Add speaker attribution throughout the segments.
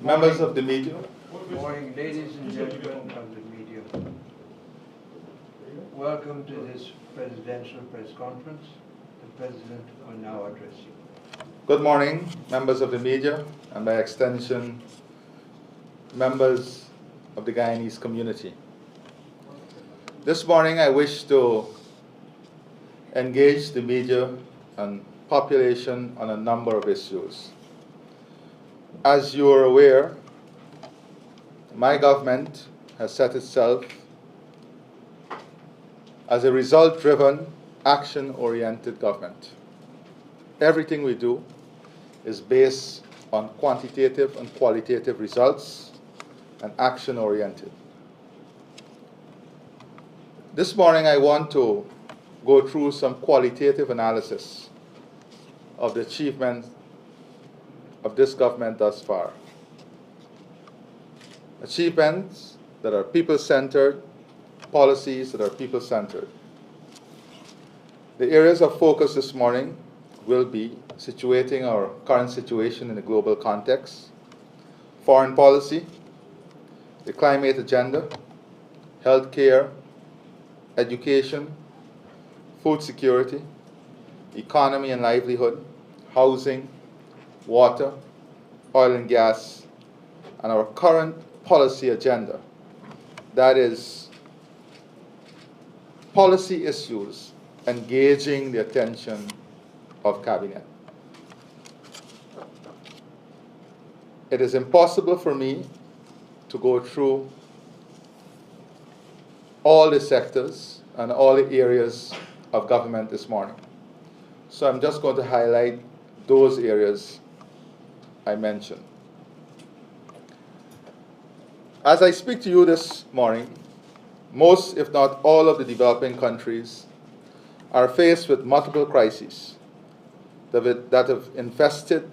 Speaker 1: Members of the media.
Speaker 2: Good morning, ladies and gentlemen of the media. Welcome to this presidential press conference. The President will now address you.
Speaker 1: Good morning, members of the media, and by extension, members of the Guyanese community. This morning I wish to engage the media and population on a number of issues. As you are aware, my government has set itself as a result-driven, action-oriented government. Everything we do is based on quantitative and qualitative results and action-oriented. This morning I want to go through some qualitative analysis of the achievements of this government thus far. Achievements that are people-centered, policies that are people-centered. The areas of focus this morning will be situating our current situation in a global context, foreign policy, the climate agenda, healthcare, education, food security, economy and livelihood, housing, water, oil and gas, and our current policy agenda. That is, policy issues engaging the attention of Cabinet. It is impossible for me to go through all the sectors and all the areas of government this morning. So I'm just going to highlight those areas I mentioned. As I speak to you this morning, most, if not all, of the developing countries are faced with multiple crises that have invested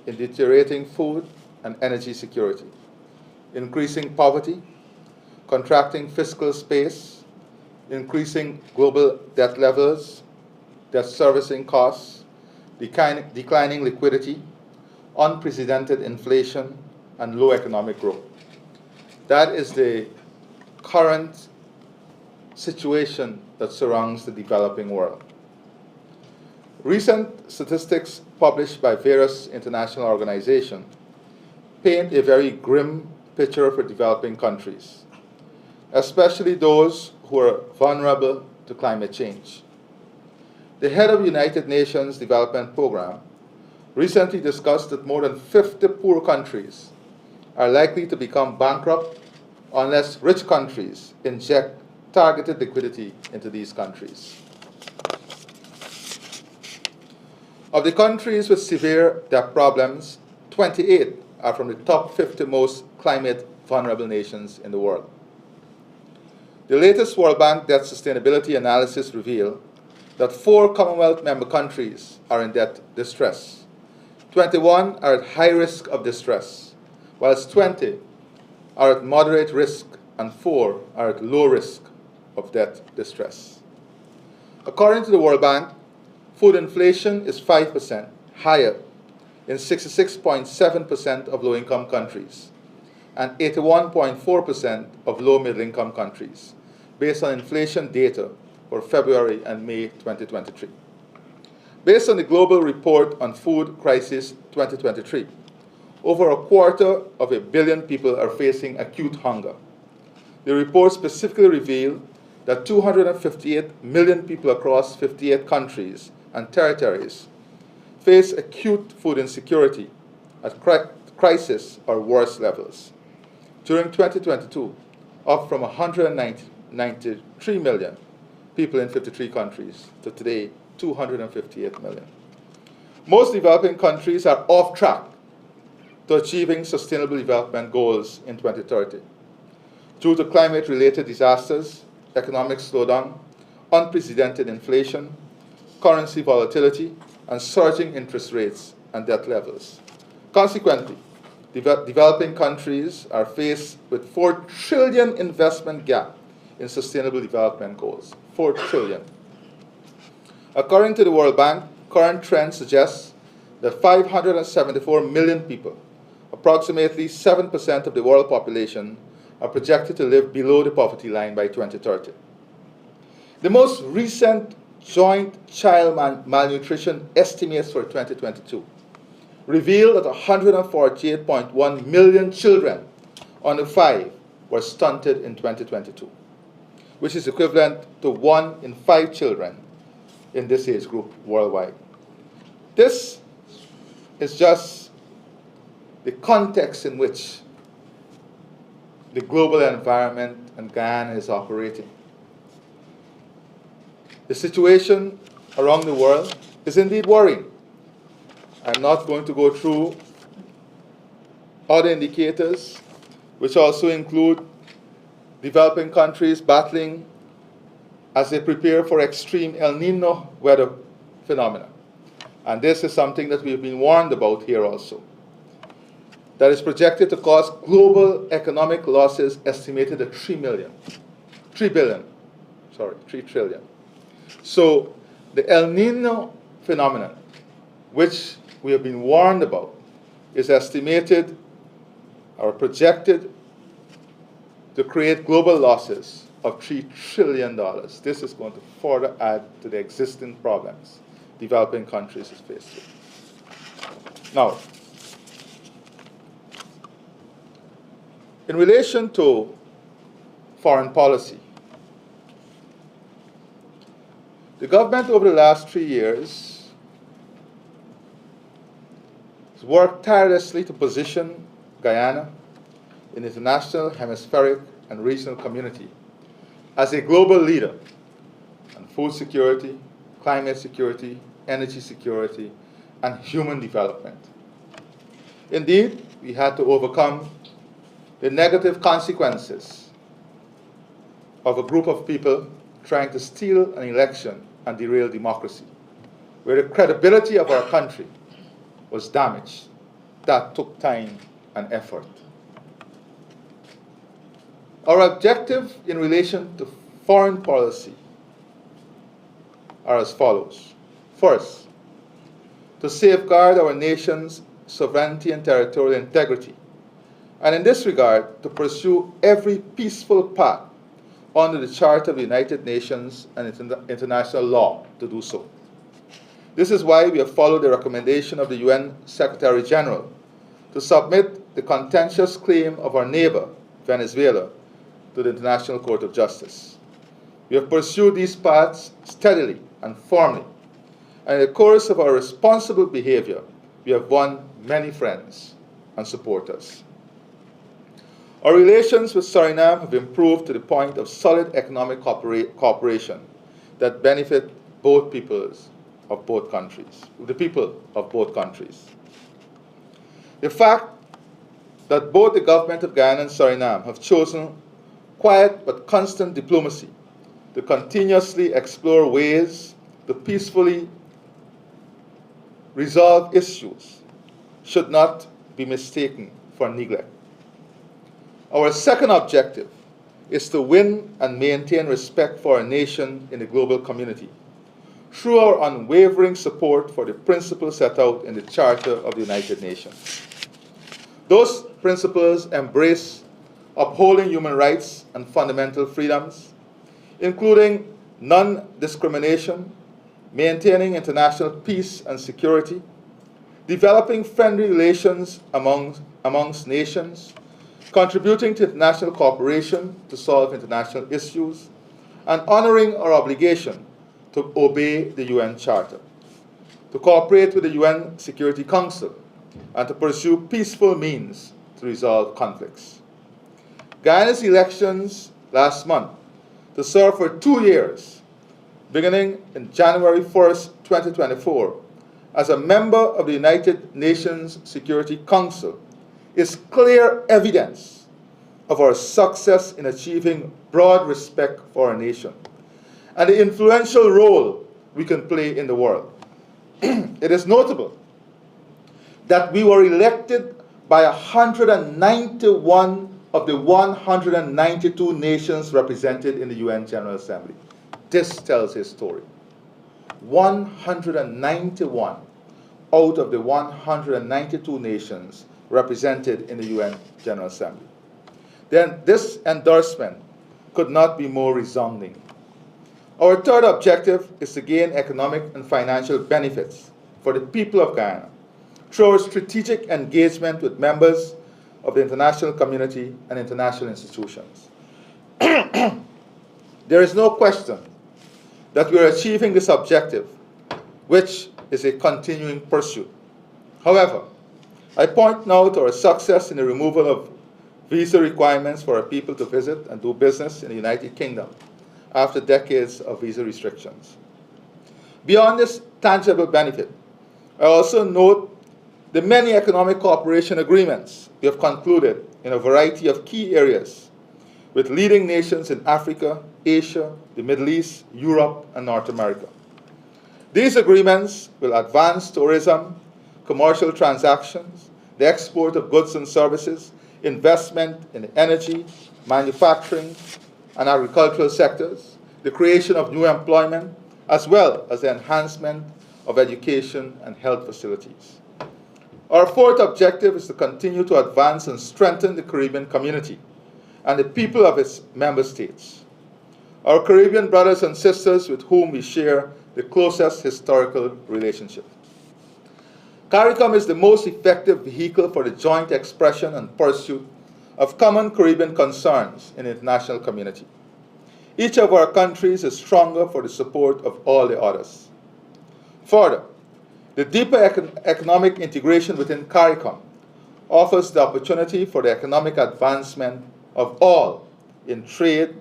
Speaker 1: in deteriorating food and energy security, increasing poverty, contracting fiscal space, increasing global debt levels, debt servicing costs, declining liquidity, unprecedented inflation, and low economic growth. That is the current situation that surrounds the developing world. Recent statistics published by various international organizations paint a very grim picture for developing countries, especially those who are vulnerable to climate change. The head of the United Nations Development Program recently discussed that more than 50 poor countries are likely to become bankrupt unless rich countries inject targeted liquidity into these countries. Of the countries with severe debt problems, 28 are from the top 50 most climate vulnerable nations in the world. The latest World Bank debt sustainability analysis revealed that 4 Commonwealth member countries are in debt distress. 21 are at high risk of distress, whilst 20 are at moderate risk and 4 are at low risk of debt distress. According to the World Bank, food inflation is 5% higher in 66.7% of low-income countries and 81.4% of low-middle-income countries, based on inflation data for February and May 2023. Based on the Global Report on Food Crisis 2023, over 250 million people are facing acute hunger. The report specifically revealed that 258 million people across 58 countries and territories face acute food insecurity at crisis or worse levels. During 2022, up from 193 million people in 53 countries to today, 258 million. Most developing countries are off track to achieving sustainable development goals in 2030 due to climate-related disasters, economic slowdown, unprecedented inflation, currency volatility, and surging interest rates and debt levels. Consequently, developing countries are faced with $4 trillion investment gap in sustainable development goals. $4 trillion. According to the World Bank, current trends suggest that 574 million people, approximately 7% of the world population are projected to live below the poverty line by 2030. The most recent Joint Child Malnutrition estimates for 2022 revealed that 148.1 million children under 5 were stunted in 2022, which is equivalent to 1 in 5 children in this age group worldwide. This is just the context in which the global environment and Guyana is operating. The situation around the world is indeed worrying. I'm not going to go through other indicators, which also include developing countries battling as they prepare for extreme El Nino weather phenomena. And this is something that we've been warned about here also. That is projected to cause global economic losses estimated at 3 trillion. So the El Nino phenomenon, which we have been warned about, is estimated or projected to create global losses of $3 trillion. This is going to further add to the existing problems developing countries is faced with. Now, in relation to foreign policy, the government over the last 3 years has worked tirelessly to position Guyana in the international, hemispheric, and regional community as a global leader on food security, climate security, energy security, and human development. Indeed, we had to overcome the negative consequences of a group of people trying to steal an election and derail democracy, where the credibility of our country was damaged. That took time and effort. Our objective in relation to foreign policy are as follows. First, to safeguard our nation's sovereignty and territorial integrity, and in this regard, to pursue every peaceful path under the Charter of the United Nations and international law to do so. This is why we have followed the recommendation of the UN Secretary General to submit the contentious claim of our neighbor, Venezuela, to the International Court of Justice. We have pursued these paths steadily and firmly, and in the course of our responsible behavior, we have won many friends and supporters. Our relations with Suriname have improved to the point of solid economic cooperation that benefit both peoples of both countries, the people of both countries. The fact that both the government of Guyana and Suriname have chosen quiet but constant diplomacy to continuously explore ways to peacefully resolve issues should not be mistaken for neglect. Our second objective is to win and maintain respect for our nation in the global community through our unwavering support for the principles set out in the Charter of the United Nations. Those principles embrace upholding human rights and fundamental freedoms, including non-discrimination, maintaining international peace and security, developing friendly relations amongst nations, contributing to international cooperation to solve international issues, and honoring our obligation to obey the UN Charter, to cooperate with the UN Security Council, and to pursue peaceful means to resolve conflicts. Guyana's elections last month to serve for 2 years, beginning in January 1st, 2024, as a member of the United Nations Security Council, is clear evidence of our success in achieving broad respect for our nation and the influential role we can play in the world. It is notable that we were elected by 191 of the 192 nations represented in the UN General Assembly. This tells his story. 191 out of the 192 nations represented in the UN General Assembly. Then this endorsement could not be more resounding. Our third objective is to gain economic and financial benefits for the people of Guyana through our strategic engagement with members of the international community and international institutions. There is no question that we are achieving this objective, which is a continuing pursuit. However, I point now to our success in the removal of visa requirements for our people to visit and do business in the United Kingdom after decades of visa restrictions. Beyond this tangible benefit, I also note the many economic cooperation agreements we have concluded in a variety of key areas with leading nations in Africa, Asia, the Middle East, Europe, and North America. These agreements will advance tourism, commercial transactions, the export of goods and services, investment in the energy, manufacturing, and agricultural sectors, the creation of new employment, as well as the enhancement of education and health facilities. Our fourth objective is to continue to advance and strengthen the Caribbean community and the people of its member states. Our Caribbean brothers and sisters with whom we share the closest historical relationship. CARICOM is the most effective vehicle for the joint expression and pursuit of common Caribbean concerns in the international community. Each of our countries is stronger for the support of all the others. Further, the deeper economic integration within CARICOM offers the opportunity for the economic advancement of all in trade,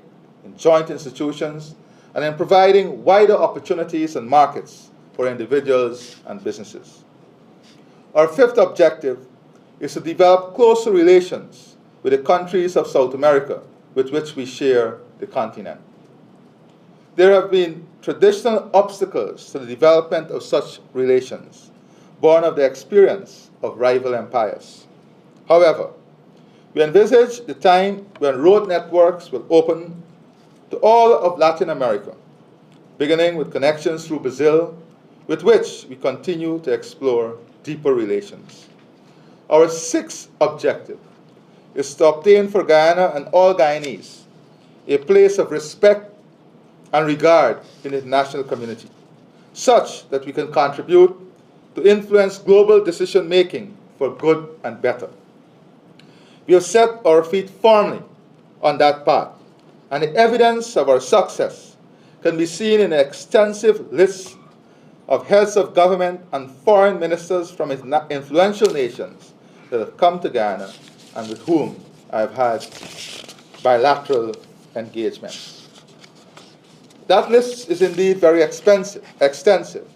Speaker 1: in joint institutions, and in providing wider opportunities and markets for individuals and businesses. Our fifth objective is to develop closer relations with the countries of South America with which we share the continent. There have been traditional obstacles to the development of such relations, born of the experience of rival empires. However, we envisage the time when road networks will open to all of Latin America, beginning with connections through Brazil, with which we continue to explore deeper relations. Our sixth objective is to obtain for Guyana and all Guyanese a place of respect and regard in the international community, such that we can contribute to influence global decision-making for good and better. We have set our feet firmly on that path, and the evidence of our success can be seen in an extensive list of heads of government and foreign ministers from influential nations that have come to Guyana and with whom I have had bilateral engagements. That list is indeed very extensive.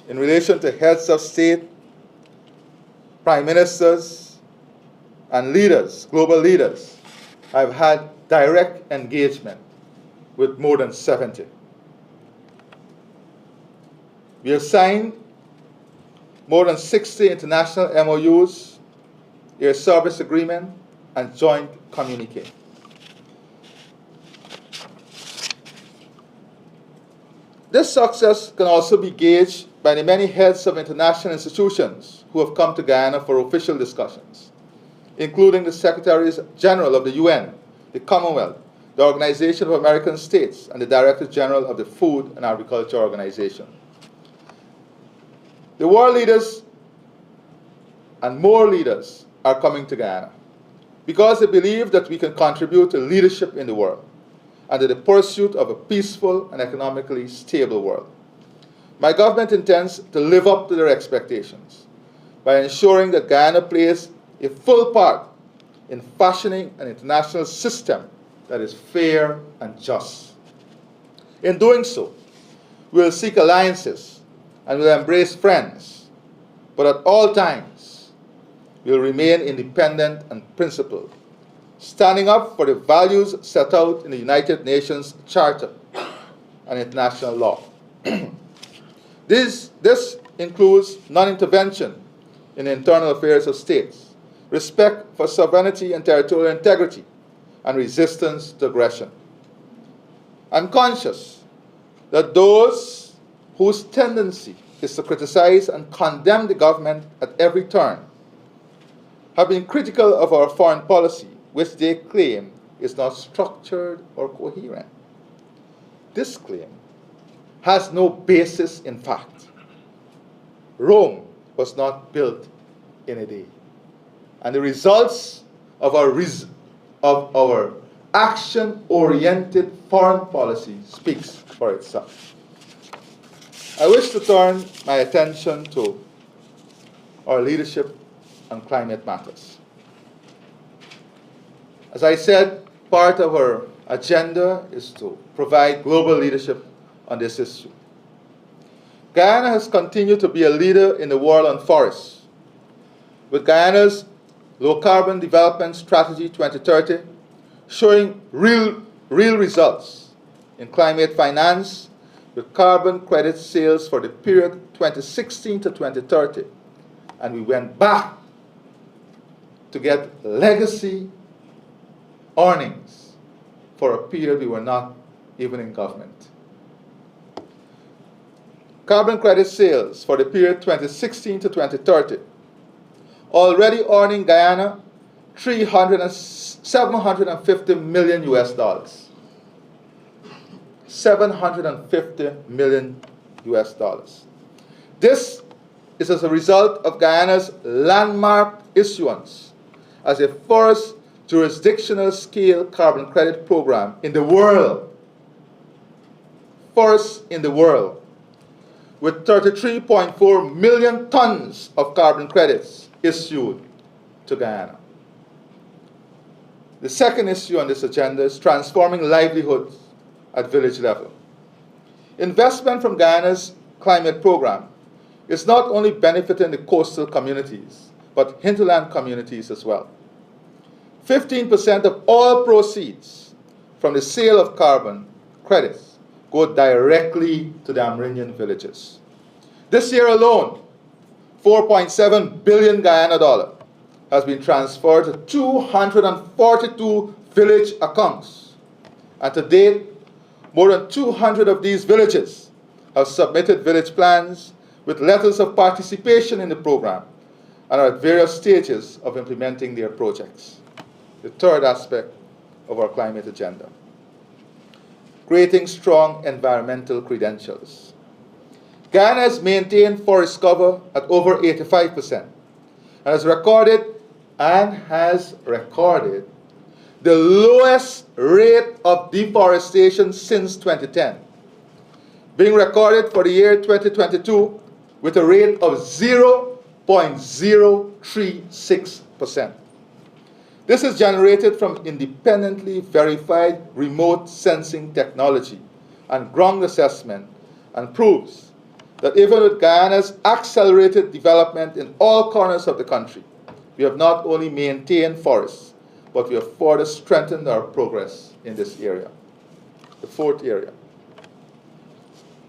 Speaker 1: In relation to heads of state, prime ministers, and leaders, global leaders, I've had direct engagement with more than 70. We have signed more than 60 international MOUs, air service agreement, and joint communique. This success can also be gauged by the many heads of international institutions who have come to Guyana for official discussions, including the Secretaries General of the UN, the Commonwealth, the Organization of American States, and the Director General of the Food and Agriculture Organization. The world leaders and more leaders are coming to Guyana because they believe that we can contribute to leadership in the world and to the pursuit of a peaceful and economically stable world. My government intends to live up to their expectations by ensuring that Guyana plays a full part in fashioning an international system that is fair and just. In doing so, we will seek alliances and will embrace friends, but at all times, we will remain independent and principled, standing up for the values set out in the United Nations Charter and international law. This includes non-intervention in the internal affairs of states, respect for sovereignty and territorial integrity, and resistance to aggression. I'm conscious that those whose tendency is to criticize and condemn the government at every turn have been critical of our foreign policy, which they claim is not structured or coherent. This claim has no basis in fact. Rome was not built in a day. And the results of our action-oriented foreign policy speaks for itself. I wish to turn my attention to our leadership on climate matters. As I said, part of our agenda is to provide global leadership on this issue. Guyana has continued to be a leader in the world on forests, with Guyana's Low Carbon Development Strategy 2030 showing real results in climate finance, with carbon credit sales for the period 2016 to 2030. And we went back to get legacy earnings for a period we were not even in government. Carbon credit sales for the period 2016 to 2030, already earning Guyana $750 million US dollars. $750 million US dollars. This is as a result of Guyana's landmark issuance as a first jurisdictional scale carbon credit program in the world. First in the world, with 33.4 million tons of carbon credits issued to Guyana. The second issue on this agenda is transforming livelihoods at village level. Investment from Guyana's climate program is not only benefiting the coastal communities, but hinterland communities as well. 15% of all proceeds from the sale of carbon credits go directly to the Amerindian villages. This year alone, 4.7 billion Guyana dollar has been transferred to 242 village accounts. And to date, more than 200 of these villages have submitted village plans with letters of participation in the program and are at various stages of implementing their projects. The third aspect of our climate agenda: creating strong environmental credentials. Guyana has maintained forest cover at over 85% and has recorded the lowest rate of deforestation since 2010, being recorded for the year 2022 with a rate of 0.036%. This is generated from independently verified remote sensing technology and ground assessment, and proves that even with Guyana's accelerated development in all corners of the country, we have not only maintained forests, but we have further strengthened our progress in this area. The fourth area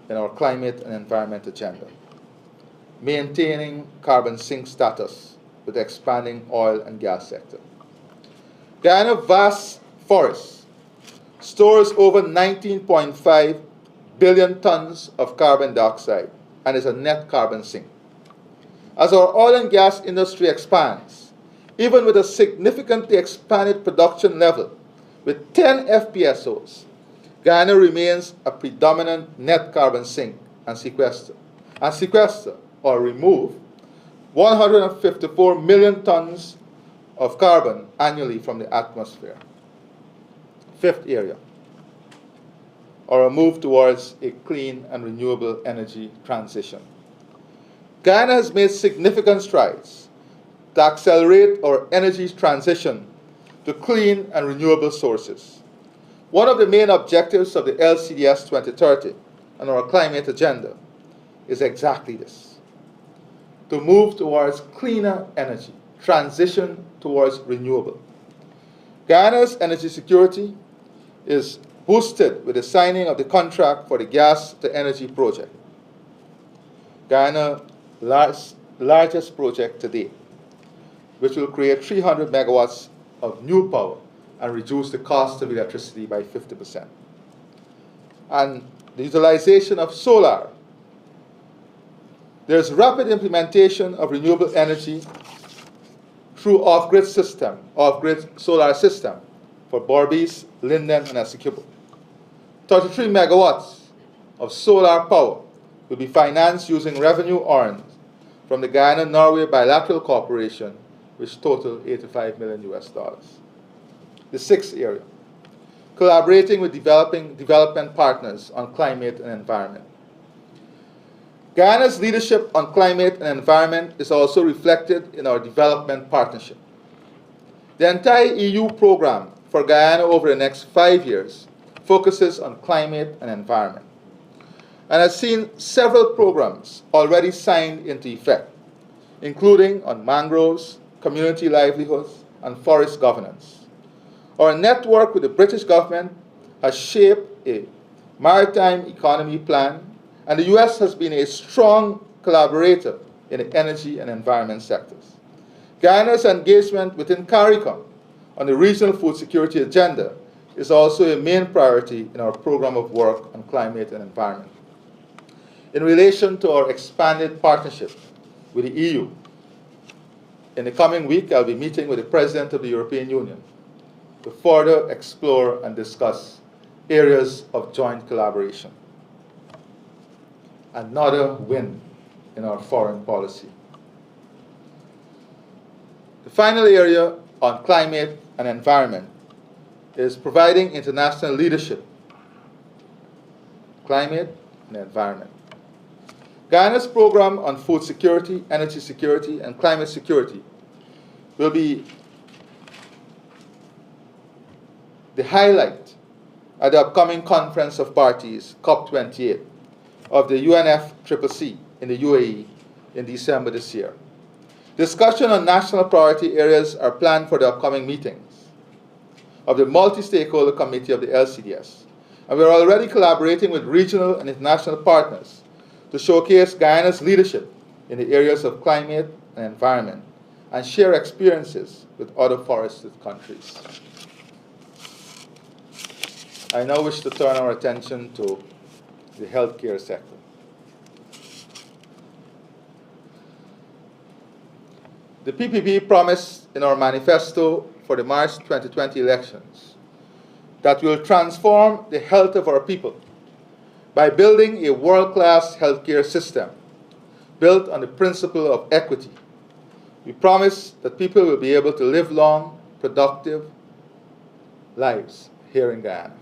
Speaker 1: in our climate and environment agenda: maintaining carbon sink status with the expanding oil and gas sector. Guyana's vast forests stores over 19.5 billion tons of carbon dioxide and is a net carbon sink. As our oil and gas industry expands, even with a significantly expanded production level with 10 FPSOs, Guyana remains a predominant net carbon sink and sequester or remove 154 million tons of carbon annually from the atmosphere. Fifth area, or a move towards a clean and renewable energy transition. Guyana has made significant strides to accelerate our energy transition to clean and renewable sources. One of the main objectives of the LCDS 2030 and our climate agenda is exactly this: to move towards cleaner energy, transition towards renewable. Guyana's energy security is boosted with the signing of the contract for the gas-to-energy project, Guyana's largest project to date, which will create 300 megawatts of new power and reduce the cost of electricity by 50%. And the utilization of solar. There's rapid implementation of renewable energy through off-grid solar system for Berbice, Linden, and Essequibo. 33 megawatts of solar power will be financed using revenue earned from the Guyana-Norway Bilateral Cooperation, which total $85 million US. The sixth area, collaborating with development partners on climate and environment. Guyana's leadership on climate and environment is also reflected in our development partnership. The entire EU program for Guyana over the next 5 years focuses on climate and environment, and has seen several programs already signed into effect, including on mangroves, community livelihoods, and forest governance. Our network with the British government has shaped a maritime economy plan, and the US has been a strong collaborator in the energy and environment sectors. Guyana's engagement within CARICOM on the regional food security agenda is also a main priority in our program of work on climate and environment. In relation to our expanded partnership with the EU, in the coming week I'll be meeting with the President of the European Union to further explore and discuss areas of joint collaboration. Another win in our foreign policy. The final area on climate and environment is providing international leadership. Climate and environment. Guyana's program on food security, energy security, and climate security will be the highlight at the upcoming Conference of Parties, COP28, of the UNFCCC in the UAE in December this year. Discussion on national priority areas are planned for the upcoming meetings of the multi-stakeholder committee of the LCDS, and we are already collaborating with regional and international partners to showcase Guyana's leadership in the areas of climate and environment and share experiences with other forested countries. I now wish to turn our attention to the healthcare sector. The PPP promised in our manifesto for the March 2020 elections that we will transform the health of our people by building a world-class healthcare system built on the principle of equity. We promise that people will be able to live long, productive lives here in Guyana.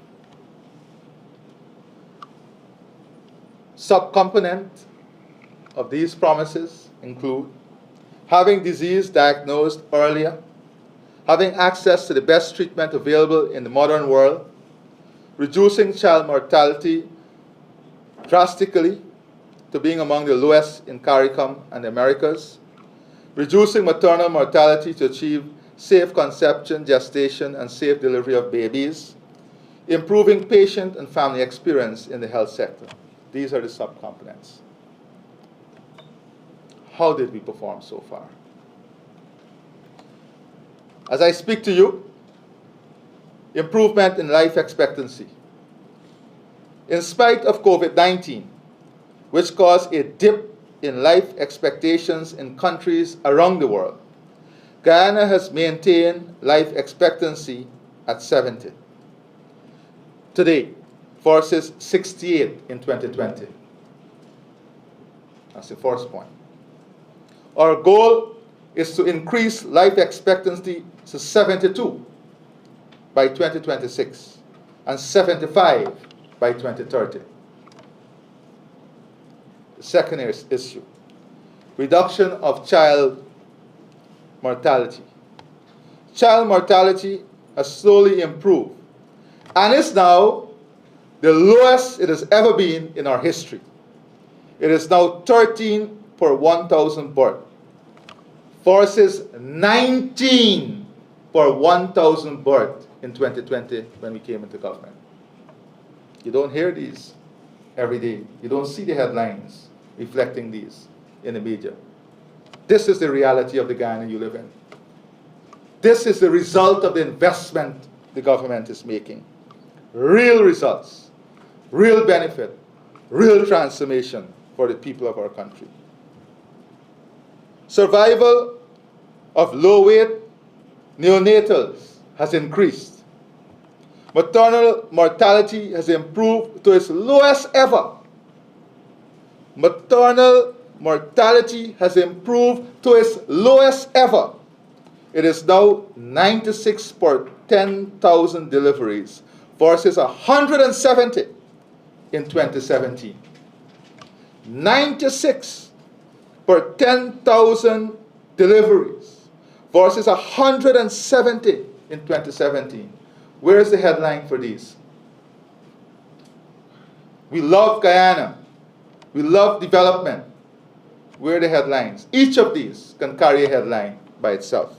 Speaker 1: Subcomponents of these promises include having disease diagnosed earlier, having access to the best treatment available in the modern world, reducing child mortality drastically to being among the lowest in CARICOM and the Americas, reducing maternal mortality to achieve safe conception, gestation, and safe delivery of babies, improving patient and family experience in the health sector. These are the subcomponents. How did we perform so far? As I speak to you, improvement in life expectancy. In spite of COVID-19, which caused a dip in life expectations in countries around the world, Guyana has maintained life expectancy at 70. Today, versus 68 in 2020. That's the first point. Our goal is to increase life expectancy to 72 by 2026 and 75 by 2030. The second issue, reduction of child mortality. Child mortality has slowly improved and is now the lowest it has ever been in our history. It is now 13 per 1,000 births versus 19 per 1,000 births in 2020 when we came into government. You don't hear these every day. You don't see the headlines reflecting these in the media. This is the reality of the Guyana you live in. This is the result of the investment the government is making. Real results, real benefit, real transformation for the people of our country. Survival of low-weight neonatals has increased. Maternal mortality has improved to its lowest ever. Maternal mortality has improved to its lowest ever. It is now 96 per 10,000 deliveries versus 170 in 2017. 96 per 10,000 deliveries versus 170 in 2017. Where is the headline for these? We love Guyana. We love development. Where are the headlines? Each of these can carry a headline by itself.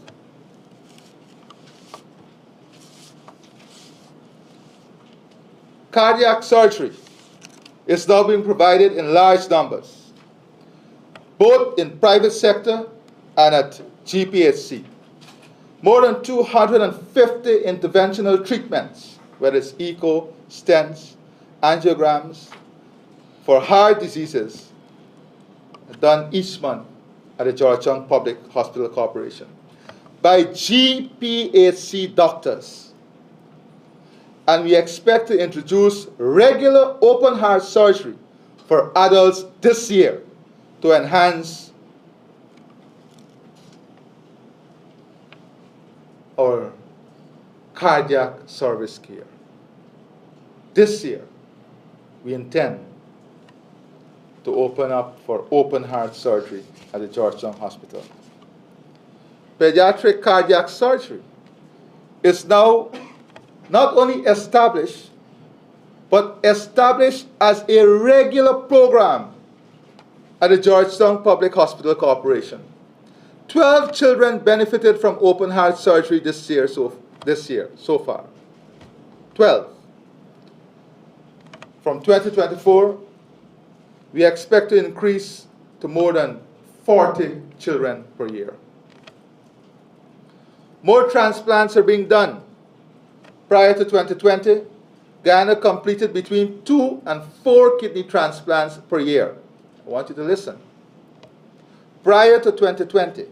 Speaker 1: Cardiac surgery is now being provided in large numbers, both in private sector and at GPHC. More than 250 interventional treatments, whether it's echo, stents, angiograms, for heart diseases, done each month at the Georgetown Public Hospital Corporation by GPHC doctors. And we expect to introduce regular open heart surgery for adults this year to enhance our cardiac service care. This year, we intend to open up for open heart surgery at the Georgetown Hospital. Pediatric cardiac surgery is now not only established, but established as a regular program at the Georgetown Public Hospital Corporation. 12 children benefited from open heart surgery this year so far. 12. From 2024, we expect to increase to more than 40 children per year. More transplants are being done. Prior to 2020, Guyana completed between 2 and 4 kidney transplants per year. I want you to listen. Prior to 2020,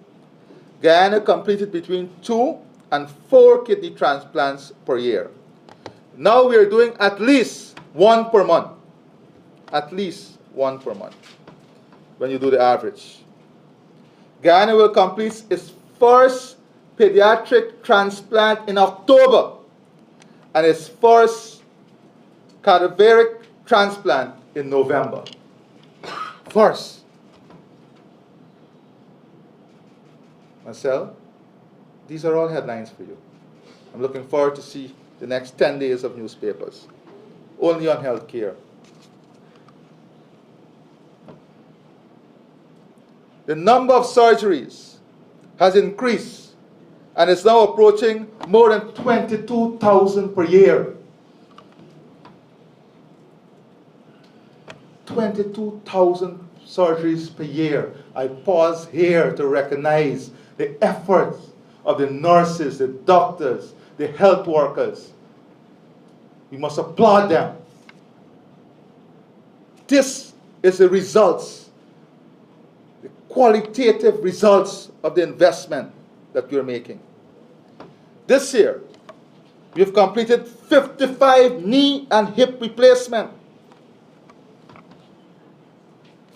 Speaker 1: Guyana completed between 2 and 4 kidney transplants per year. Now we are doing at least 1 per month. At least 1 per month, when you do the average. Guyana will complete its first pediatric transplant in October and its first cadaveric transplant in November. First. Marcel, these are all headlines for you. I'm looking forward to see the next 10 days of newspapers, only on healthcare. The number of surgeries has increased and is now approaching more than 22,000 per year. 22,000 surgeries per year. I pause here to recognize the efforts of the nurses, the doctors, the health workers. We must applaud them. This is the results, the qualitative results of the investment that we're making. This year, we've completed 55 knee and hip replacement.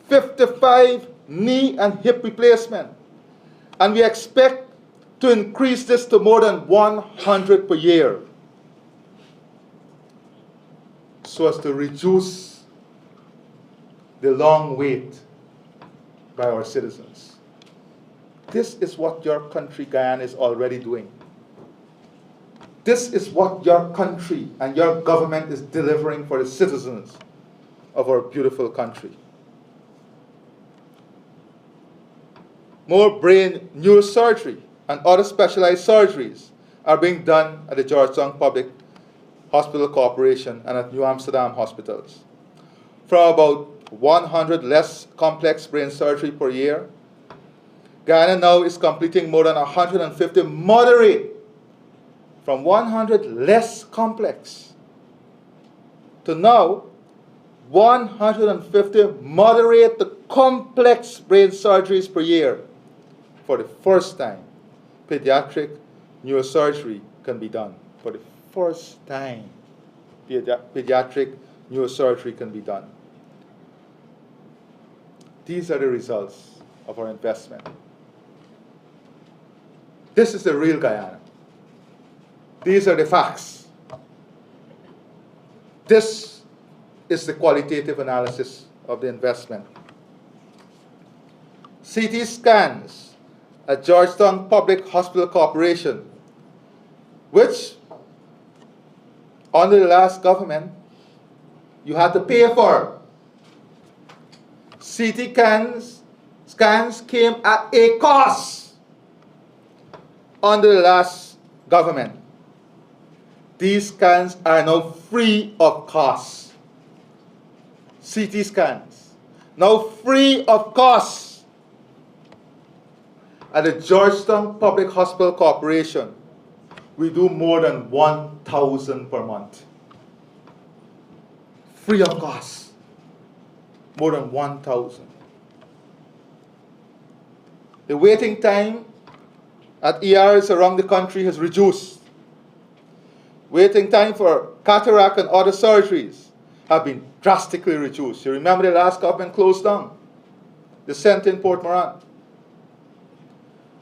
Speaker 1: 55 knee and hip replacement. And we expect to increase this to more than 100 per year, so as to reduce the long wait by our citizens. This is what your country, Guyana, is already doing. This is what your country and your government is delivering for the citizens of our beautiful country. More brain neurosurgery and other specialized surgeries are being done at the Georgetown Public Hospital Corporation and at New Amsterdam hospitals. From about 100 less complex brain surgery per year, Guyana now is completing more than 150 moderate, from 100 less complex to now 150 moderate to complex brain surgeries per year for the first time pediatric neurosurgery can be done. For the first time, pediatric neurosurgery can be done. These are the results of our investment. This is the real Guyana. These are the facts. This is the qualitative analysis of the investment. CT scans at Georgetown Public Hospital Corporation, which under the last government you had to pay for. CT scans came at a cost under the last government. These scans are now free of cost. CT scans, now free of cost. At the Georgetown Public Hospital Corporation, we do more than 1,000 per month. Free of cost. More than 1,000. The waiting time at ERs around the country has reduced. Waiting time for cataract and other surgeries have been drastically reduced. You remember the last government closed down the center in Port Moran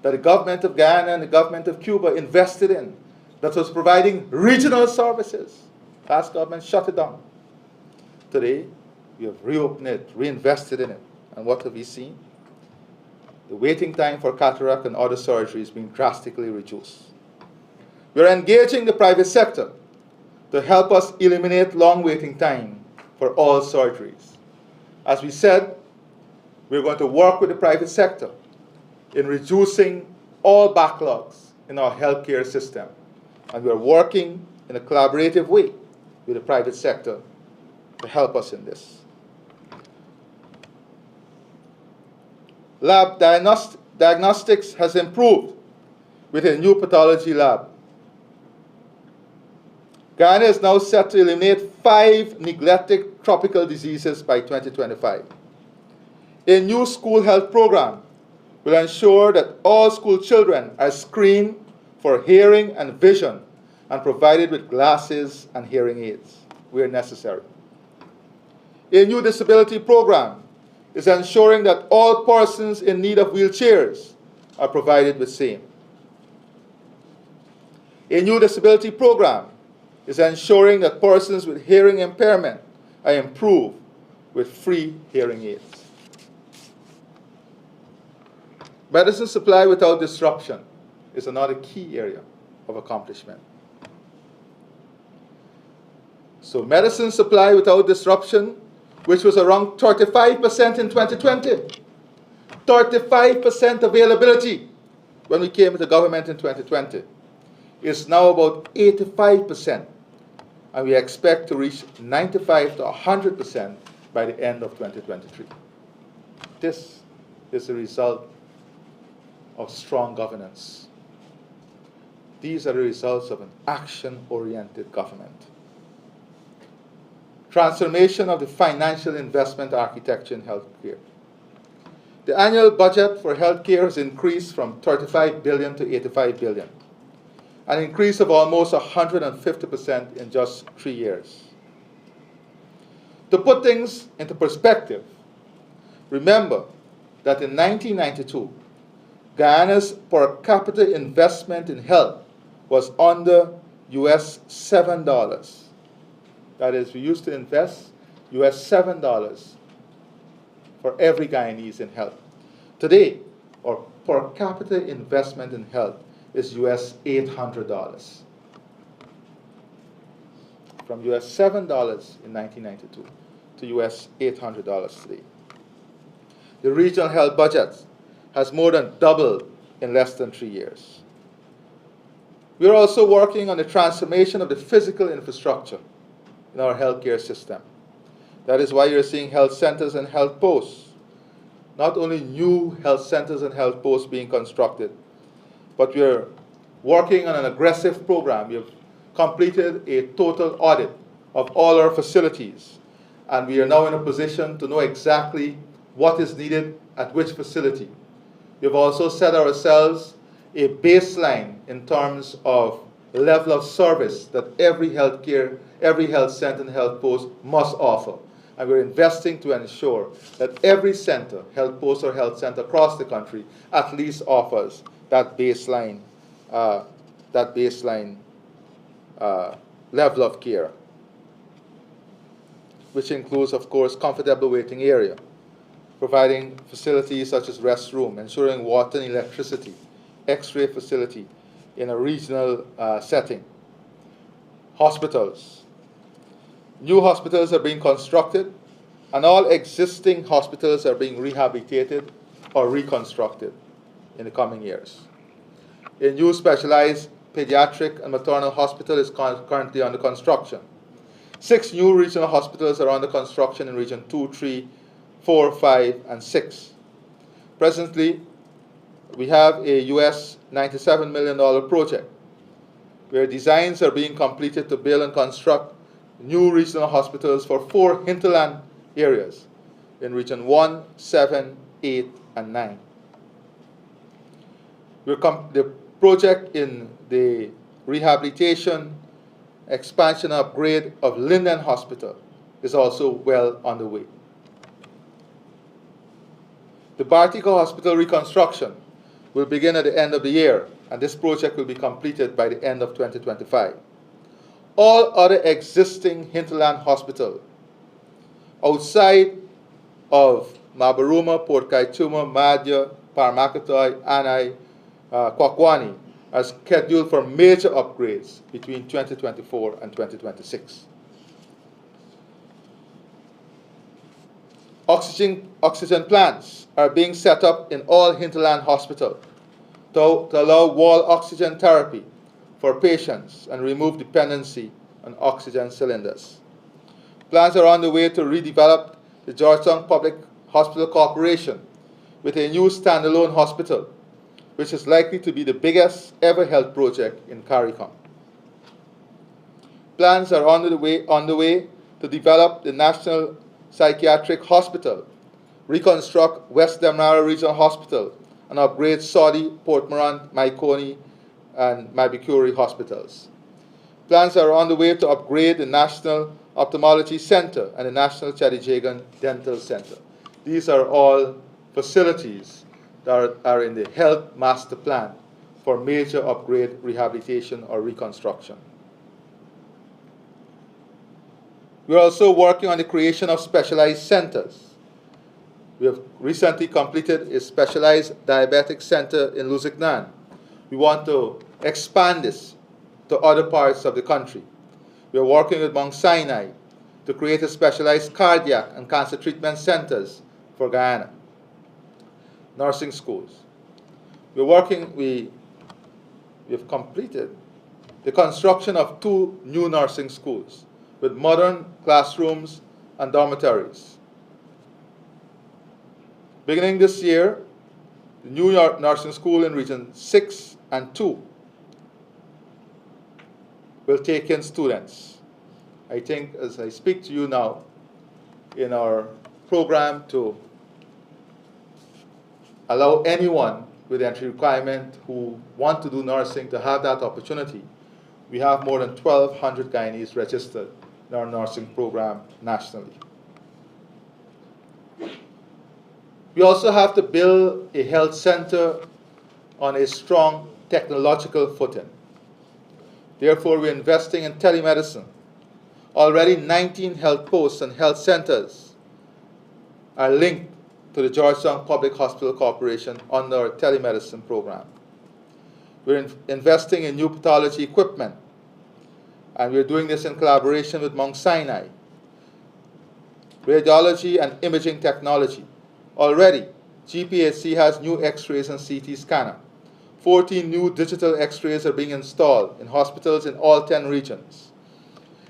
Speaker 1: that the government of Guyana and the government of Cuba invested in, that was providing regional services. Last government shut it down. Today, we have reopened it, reinvested in it. And what have we seen? The waiting time for cataract and other surgery is being drastically reduced. We are engaging the private sector to help us eliminate long waiting time for all surgeries. As we said, we're going to work with the private sector in reducing all backlogs in our healthcare system. And we're working in a collaborative way with the private sector to help us in this. Lab diagnostics has improved with a new pathology lab. Guyana is now set to eliminate 5 neglected tropical diseases by 2025. A new school health program will ensure that all school children are screened for hearing and vision and provided with glasses and hearing aids where necessary. A new disability program is ensuring that all persons in need of wheelchairs are provided with same. A new disability program is ensuring that persons with hearing impairment are improved with free hearing aids. Medicine supply without disruption is another key area of accomplishment. So medicine supply without disruption, which was around 35% in 2020, 35% availability when we came into government in 2020, is now about 85%, and we expect to reach 95 to 100% by the end of 2023. This is a result of strong governance. These are the results of an action-oriented government. Transformation of the financial investment architecture in healthcare. The annual budget for healthcare has increased from 35 billion to 85 billion, an increase of almost 150% in just 3 years. To put things into perspective, remember that in 1992, Guyana's per capita investment in health was under US $7. That is, we used to invest US $7 for every Guyanese in health. Today, our per capita investment in health is US $800. From US $7 in 1992 to US $800 today. The regional health budget has more than doubled in less than 3 years. We are also working on the transformation of the physical infrastructure in our healthcare system. That is why you're seeing health centers and health posts. Not only new health centers and health posts being constructed, but we are working on an aggressive program. We have completed a total audit of all our facilities, and we are now in a position to know exactly what is needed at which facility. We have also set ourselves a baseline in terms of level of service that every health center and health post must offer. And we're investing to ensure that every center, health post or health center across the country, at least offers that baseline level of care, which includes, of course, comfortable waiting area, providing facilities such as restroom, ensuring water and electricity, X-ray facility in a regional setting, hospitals. New hospitals are being constructed, and all existing hospitals are being rehabilitated or reconstructed in the coming years. A new specialized pediatric and maternal hospital is currently under construction. 6 new regional hospitals are under construction in Region 2, 3, 4, 5, and 6. Presently, we have a US $97 million project where designs are being completed to build and construct new regional hospitals for 4 hinterland areas in Region 1, 7, 8, and 9. The project in the rehabilitation, expansion, and upgrade of Linden Hospital is also well underway. The Bartica Hospital reconstruction will begin at the end of the year, and this project will be completed by the end of 2025. All other existing hinterland hospitals outside of Mabaruma, Port Kaituma, Madhya, Paramakatoi, Anai, Kwakwani are scheduled for major upgrades between 2024 and 2026. Oxygen plants are being set up in all hinterland hospitals to allow wall oxygen therapy for patients and remove dependency on oxygen cylinders. Plans are on the way to redevelop the Georgetown Public Hospital Corporation with a new standalone hospital, which is likely to be the biggest ever health project in CARICOM. Plans are on the way to develop the National Psychiatric Hospital, reconstruct West Demerara Regional Hospital, and upgrade Saudi, Port Morant, Maikoni, and Mabikuri hospitals. Plans are on the way to upgrade the National Ophthalmology Center and the National Chadijagan Dental Center. These are all facilities that are in the Health Master Plan for major upgrade, rehabilitation, or reconstruction. We're also working on the creation of specialized centers. We have recently completed a specialized diabetic center in Lusignan. We want to expand this to other parts of the country. We are working with Mount Sinai to create a specialized cardiac and cancer treatment centers for Guyana. Nursing schools. We have completed the construction of 2 new nursing schools with modern classrooms and dormitories. Beginning this year, the New York Nursing School in Region 6 and 2 will take in students. I think as I speak to you now, in our program to allow anyone with entry requirement who want to do nursing to have that opportunity, we have more than 1,200 Guyanese registered in our nursing program nationally. We also have to build a health center on a strong technological footing. Therefore, we're investing in telemedicine. Already 19 health posts and health centers are linked to the Georgetown Public Hospital Corporation under our telemedicine program. We're investing in new pathology equipment, and we're doing this in collaboration with Mount Sinai. Radiology and imaging technology. Already, GPHC has new X-rays and CT scanner. 14 new digital X-rays are being installed in hospitals in all 10 regions.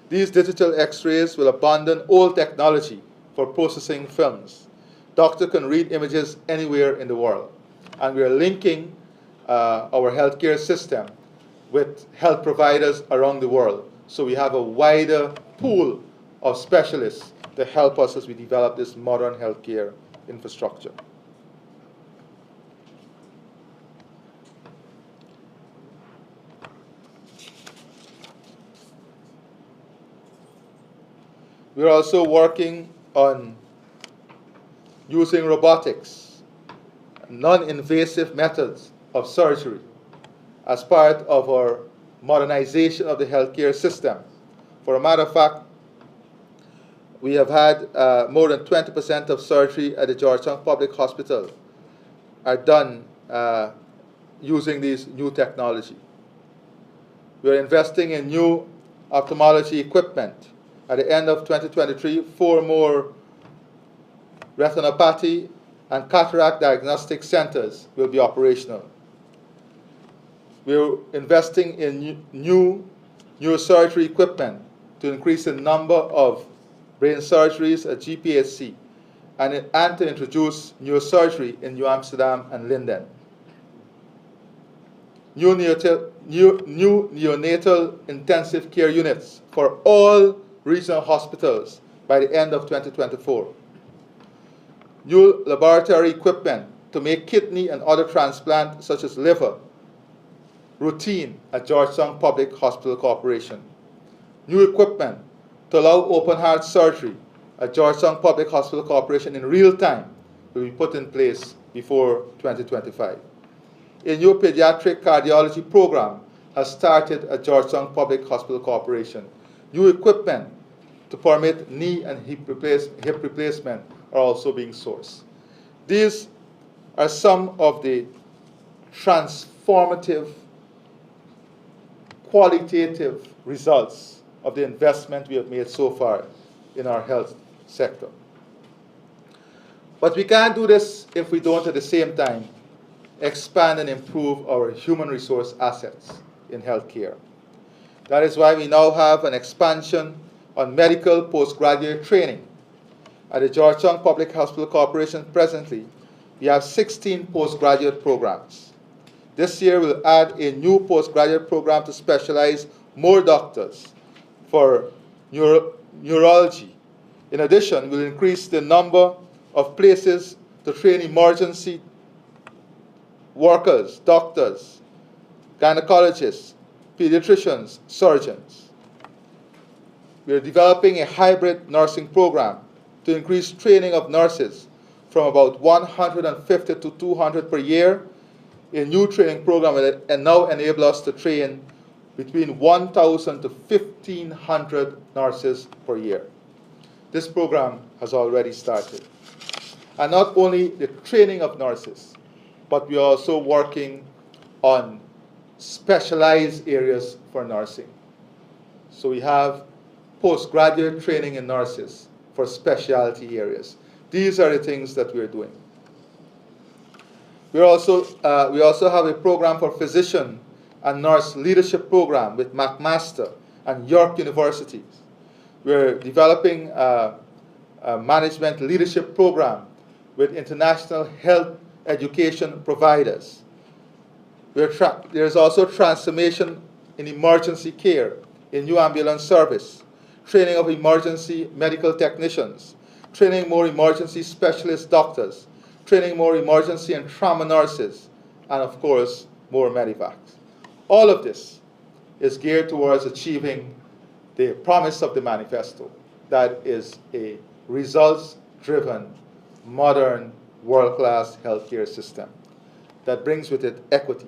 Speaker 1: These digital X-rays will abandon old technology for processing films. Doctor can read images anywhere in the world. And we are linking our healthcare system with health providers around the world. So we have a wider pool of specialists to help us as we develop this modern healthcare infrastructure. We're also working on using robotics, non-invasive methods of surgery as part of our modernization of the healthcare system. For a matter of fact, we have had more than 20% of surgery at the Georgetown Public Hospital are done using these new technology. We're investing in new ophthalmology equipment. At the end of 2023, 4 more retinopathy and cataract diagnostic centers will be operational. We're investing in new neurosurgery equipment to increase the number of brain surgeries at GPHC and to introduce neurosurgery in New Amsterdam and Linden. New neonatal intensive care units for all regional hospitals by the end of 2024. New laboratory equipment to make kidney and other transplants such as liver routine at Georgetown Public Hospital Corporation. New equipment to allow open heart surgery at Georgetown Public Hospital Corporation in real time will be put in place before 2025. A new pediatric cardiology program has started at Georgetown Public Hospital Corporation. New equipment to permit knee and hip replacement are also being sourced. These are some of the transformative, qualitative results of the investment we have made so far in our health sector. But we can't do this if we don't at the same time expand and improve our human resource assets in healthcare. That is why we now have an expansion on medical postgraduate training. At the Georgetown Public Hospital Corporation presently, we have 16 postgraduate programs. This year we'll add a new postgraduate program to specialize more doctors for neurology. In addition, we'll increase the number of places to train emergency workers, doctors, gynecologists, pediatricians, surgeons. We are developing a hybrid nursing program to increase training of nurses from about 150 to 200 per year. A new training program will now enable us to train between 1,000 to 1,500 nurses per year. This program has already started. And not only the training of nurses, but we are also working on specialized areas for nursing. So we have postgraduate training in nurses for specialty areas. These are the things that we're doing. We also have a program for physician and nurse leadership program with McMaster and York Universities. We're developing a management leadership program with international health education providers. There's also transformation in emergency care, in new ambulance service, training of emergency medical technicians, training more emergency specialist doctors, training more emergency and trauma nurses, and of course, more medevacs. All of this is geared towards achieving the promise of the manifesto, that is a results-driven, modern, world-class healthcare system that brings with it equity.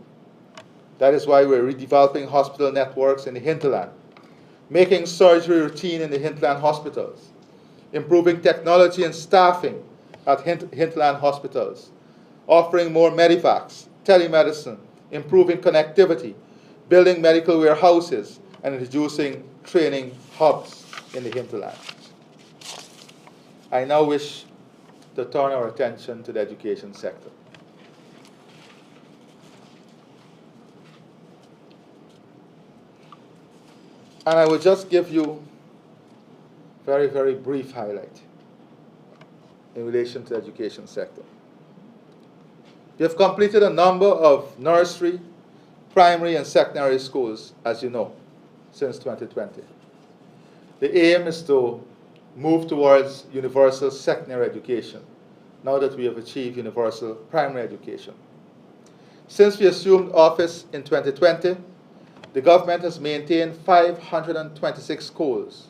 Speaker 1: That is why we're redeveloping hospital networks in the hinterland, making surgery routine in the hinterland hospitals, improving technology and staffing at hinterland hospitals, offering more medevacs, telemedicine, improving connectivity, building medical warehouses, and introducing training hubs in the hinterland. I now wish to turn our attention to the education sector. And I will just give you a very, very brief highlight in relation to the education sector. We have completed a number of nursery, primary, and secondary schools, as you know, since 2020. The aim is to move towards universal secondary education, now that we have achieved universal primary education. Since we assumed office in 2020, the government has maintained 526 schools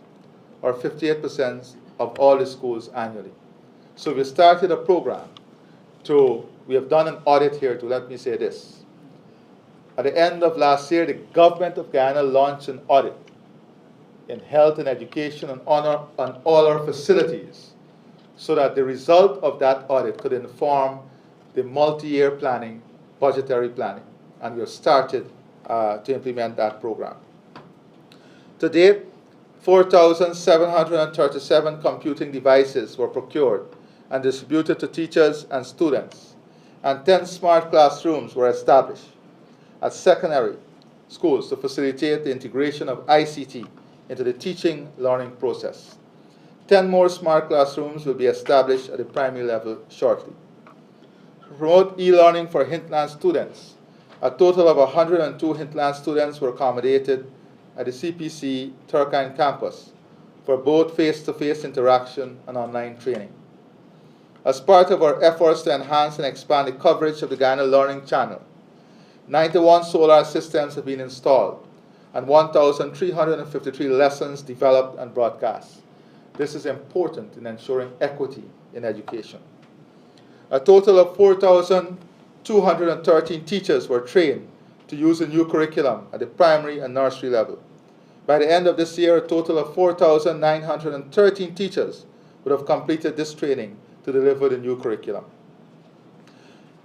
Speaker 1: or 58% of all the schools annually. So we started a program we have done an audit here to, let me say this. At the end of last year, the government of Guyana launched an audit in health and education on all our facilities, so that the result of that audit could inform the multi-year planning, budgetary planning, and we have started to implement that program. To date, 4,737 computing devices were procured and distributed to teachers and students, and 10 smart classrooms were established at secondary schools to facilitate the integration of ICT into the teaching learning process. 10 more smart classrooms will be established at the primary level shortly. To promote e-learning for hinterland students, a total of 102 hinterland students were accommodated at the CPC Turkine campus for both face-to-face interaction and online training. As part of our efforts to enhance and expand the coverage of the Guyana Learning Channel, 91 solar systems have been installed and 1,353 lessons developed and broadcast. This is important in ensuring equity in education. A total of 4,213 teachers were trained to use the new curriculum at the primary and nursery level. By the end of this year, a total of 4,913 teachers would have completed this training to deliver the new curriculum.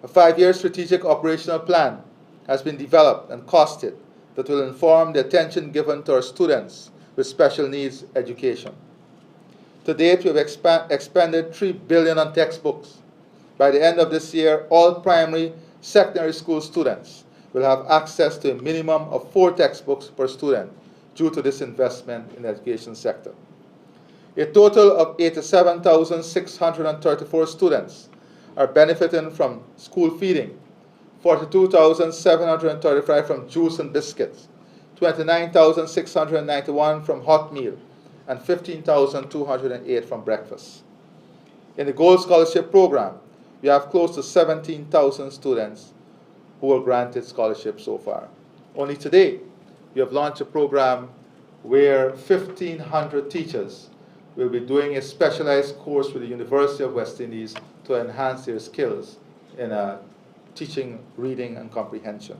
Speaker 1: A 5-year strategic operational plan has been developed and costed that will inform the attention given to our students with special needs education. To date, we have expended $3 billion on textbooks. By the end of this year, all primary, secondary school students will have access to a minimum of 4 textbooks per student due to this investment in the education sector. A total of 87,634 students are benefiting from school feeding, 42,735 from juice and biscuits, 29,691 from hot meal, and 15,208 from breakfast. In the Gold Scholarship Program, we have close to 17,000 students who were granted scholarships so far. Only today, we have launched a program where 1,500 teachers will be doing a specialized course with the University of West Indies to enhance their skills in teaching, reading, and comprehension.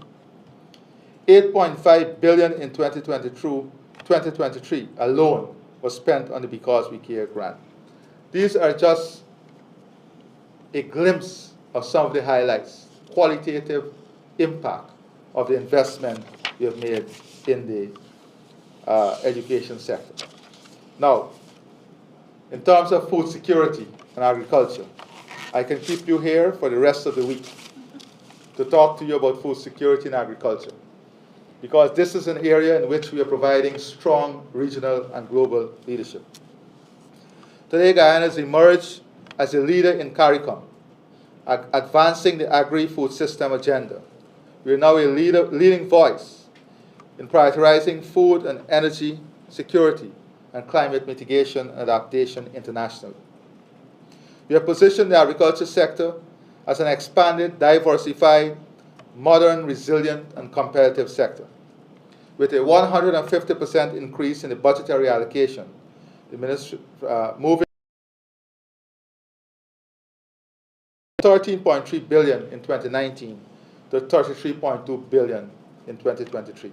Speaker 1: $8.5 billion in 2023 alone was spent on the Because We Care grant. These are just a glimpse of some of the highlights, qualitative impact of the investment we have made in the education sector. Now, in terms of food security and agriculture, I can keep you here for the rest of the week to talk to you about food security and agriculture, because this is an area in which we are providing strong regional and global leadership. Today, Guyana has emerged as a leader in CARICOM, advancing the agri-food system agenda. We are now a leading voice in prioritizing food and energy security and climate mitigation and adaptation internationally. We have positioned the agriculture sector as an expanded, diversified, modern, resilient, and competitive sector. With a 150% increase in the budgetary allocation, the ministry moving $13.3 billion in 2019 to $33.2 billion in 2023.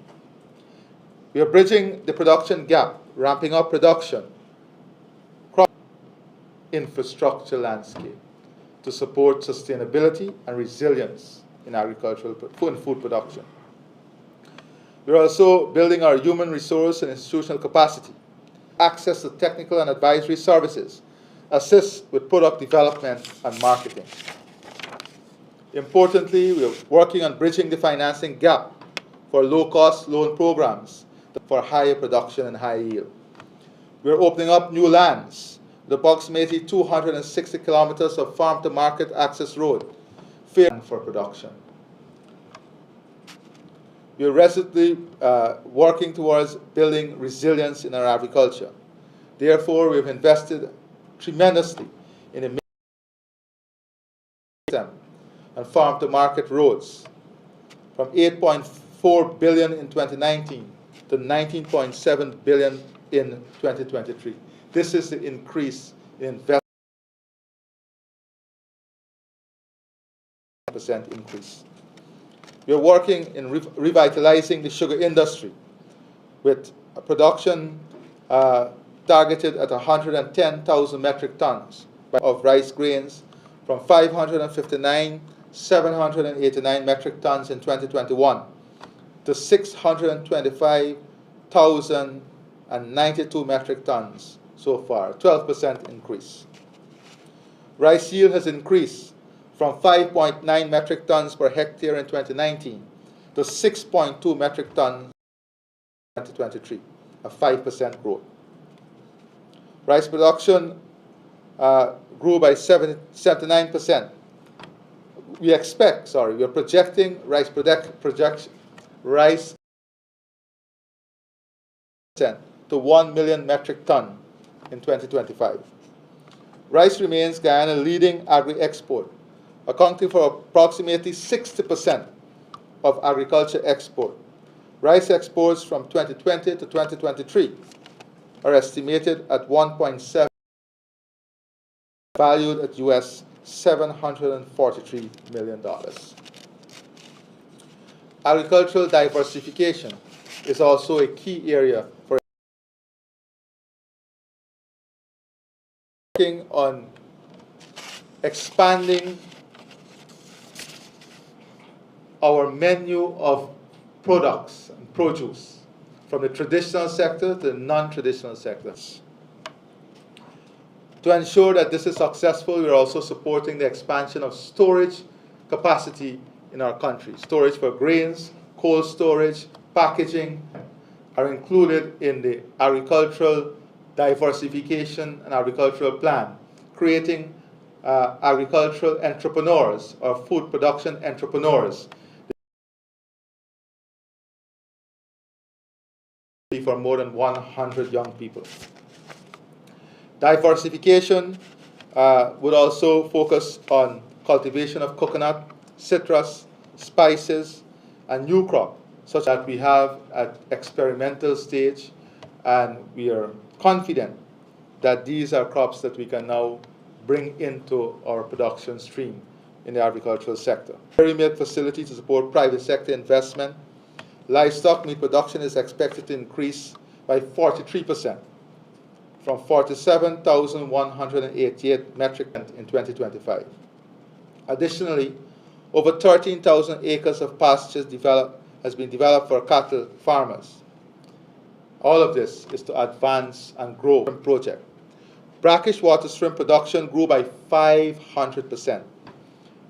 Speaker 1: We are bridging the production gap, ramping up production, infrastructure landscape to support sustainability and resilience in agricultural and food production. We are also building our human resource and institutional capacity, access to technical and advisory services, assist with product development and marketing. Importantly, we are working on bridging the financing gap for low-cost loan programs for higher production and high yield. We are opening up new lands with approximately 260 kilometers of farm-to-market access road for production. We are resolutely working towards building resilience in our agriculture. Therefore, we have invested tremendously in a system and farm-to-market roads, from $8.4 billion in 2019 to $19.7 billion in 2023. This is the increase in investment, percent increase. We are working in revitalizing the sugar industry with a production targeted at 110,000 metric tons of rice grains from 559,789 metric tons in 2021 to 625,092 metric tons so far, 12% increase. Rice yield has increased from 5.9 metric tons per hectare in 2019 to 6.2 metric tons in 2023, a 5% growth. Rice production grew by 79%. We are projecting rice to 1 million metric ton in 2025. Rice remains Guyana's leading agri-export, accounting for approximately 60% of agriculture export. Rice exports from 2020 to 2023 are estimated at 1.7, valued at US $743 million. Agricultural diversification is also a key area for working on expanding our menu of products and produce from the traditional sector to the non-traditional sectors. To ensure that this is successful, we are also supporting the expansion of storage capacity in our country. Storage for grains, cold storage, packaging are included in the agricultural diversification and agricultural plan, creating agricultural entrepreneurs or food production entrepreneurs for more than 100 young people. Diversification would also focus on cultivation of coconut, citrus, spices, and new crop, such that we have at experimental stage, and we are confident that these are crops that we can now bring into our production stream in the agricultural sector. Dairy milk facility to support private sector investment. Livestock meat production is expected to increase by 43%, from 47,188 metric tons in 2025. Additionally, over 13,000 acres of pastures has been developed for cattle farmers. All of this is to advance and grow the project. Brackish water shrimp production grew by 500%,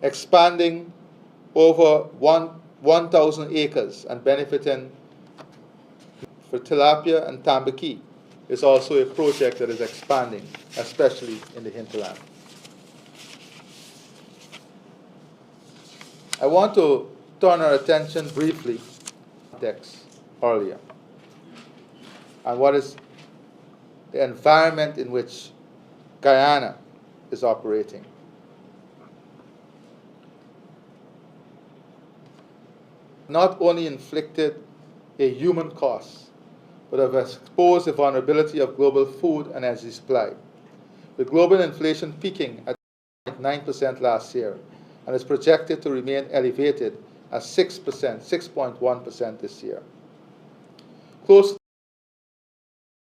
Speaker 1: expanding over 1,000 acres and benefiting for tilapia and tambaki. Is also a project that is expanding, especially in the hinterland. I want to turn our attention briefly to the context earlier and what is the environment in which Guyana is operating. Not only inflicted a human cost, but have exposed the vulnerability of global food and energy supply, with global inflation peaking at 9% last year and is projected to remain elevated at 6.1% this year. Close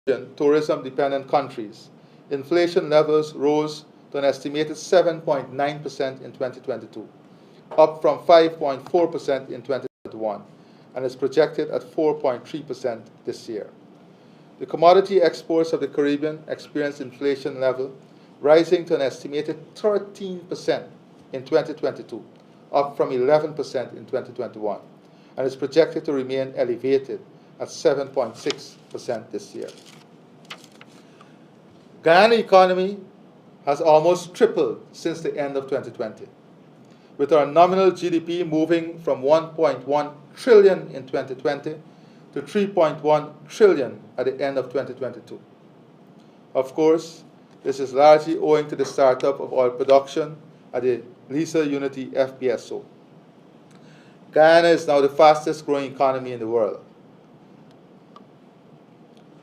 Speaker 1: to tourism-dependent countries, inflation levels rose to an estimated 7.9% in 2022, up from 5.4% in 2021, and is projected at 4.3% this year. The commodity exports of the Caribbean experienced inflation level rising to an estimated 13% in 2022, up from 11% in 2021, and is projected to remain elevated at 7.6% this year. Guyana economy has almost tripled since the end of 2020, with our nominal GDP moving from 1.1 trillion in 2020 to 3.1 trillion at the end of 2022. Of course, this is largely owing to the startup of oil production at the Liza Unity FPSO. Guyana is now the fastest growing economy in the world.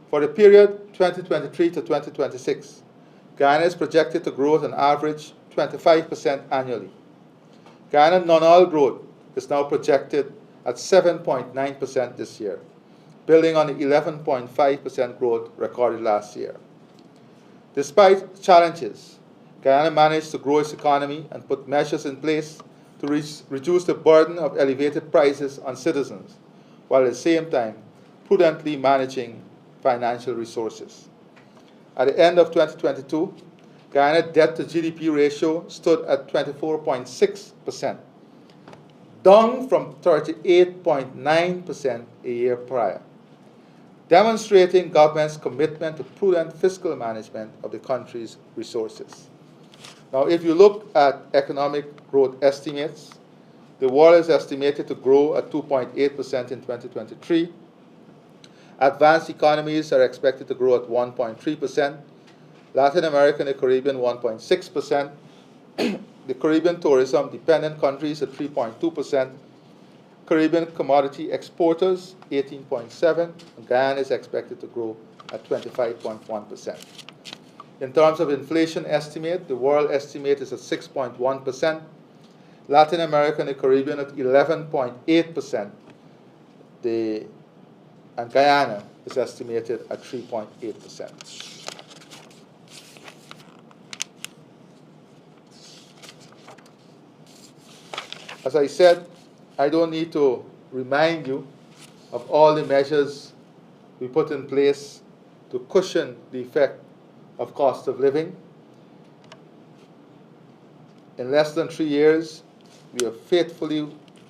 Speaker 1: For the period 2023 to 2026, Guyana is projected to grow at an average 25% annually. Guyana non-oil growth is now projected at 7.9% this year, building on the 11.5% growth recorded last year. Despite challenges, Guyana managed to grow its economy and put measures in place to reduce the burden of elevated prices on citizens, while at the same time prudently managing financial resources. At the end of 2022, Guyana debt to GDP ratio stood at 24.6%, down from 38.9% a year prior, demonstrating government's commitment to prudent fiscal management of the country's resources. Now, if you look at economic growth estimates, the world is estimated to grow at 2.8% in 2023. Advanced economies are expected to grow at 1.3%. Latin America and the Caribbean, 1.6%. The Caribbean tourism-dependent countries at 3.2%. Caribbean commodity exporters, 18.7%. Guyana is expected to grow at 25.1%. In terms of inflation estimate, the world estimate is at 6.1%. Latin America and the Caribbean at 11.8%. And Guyana is estimated at 3.8%. As I said, I don't need to remind you of all the measures we put in place to cushion the effect of cost of living. In less than 3 years, we have faithfully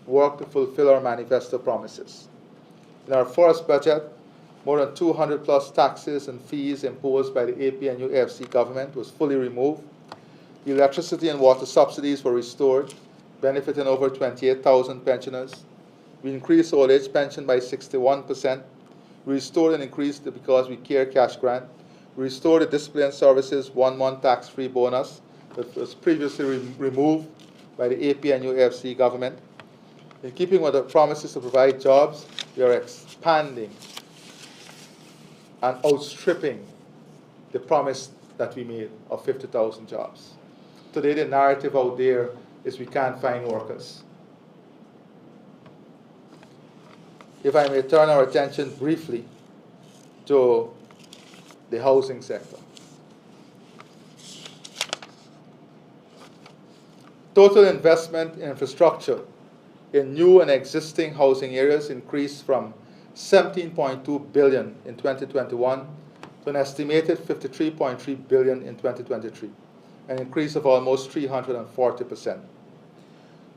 Speaker 1: worked to fulfill our manifesto promises. In our first budget, more than 200 plus taxes and fees imposed by the APNU-FC government was fully removed. The electricity and water subsidies were restored, benefiting over 28,000 pensioners. We increased old age pension by 61%. We restored and increased the Because We Care cash grant. We restored the discipline services 1-month tax-free bonus that was previously removed by the APNU-FC government. In keeping with the promises to provide jobs, we are expanding and outstripping the promise that we made of 50,000 jobs. Today, the narrative out there is we can't find workers. If I may turn our attention briefly to the housing sector. Total investment in infrastructure in new and existing housing areas increased from $17.2 billion in 2021 to an estimated $53.3 billion in 2023, an increase of almost 340%.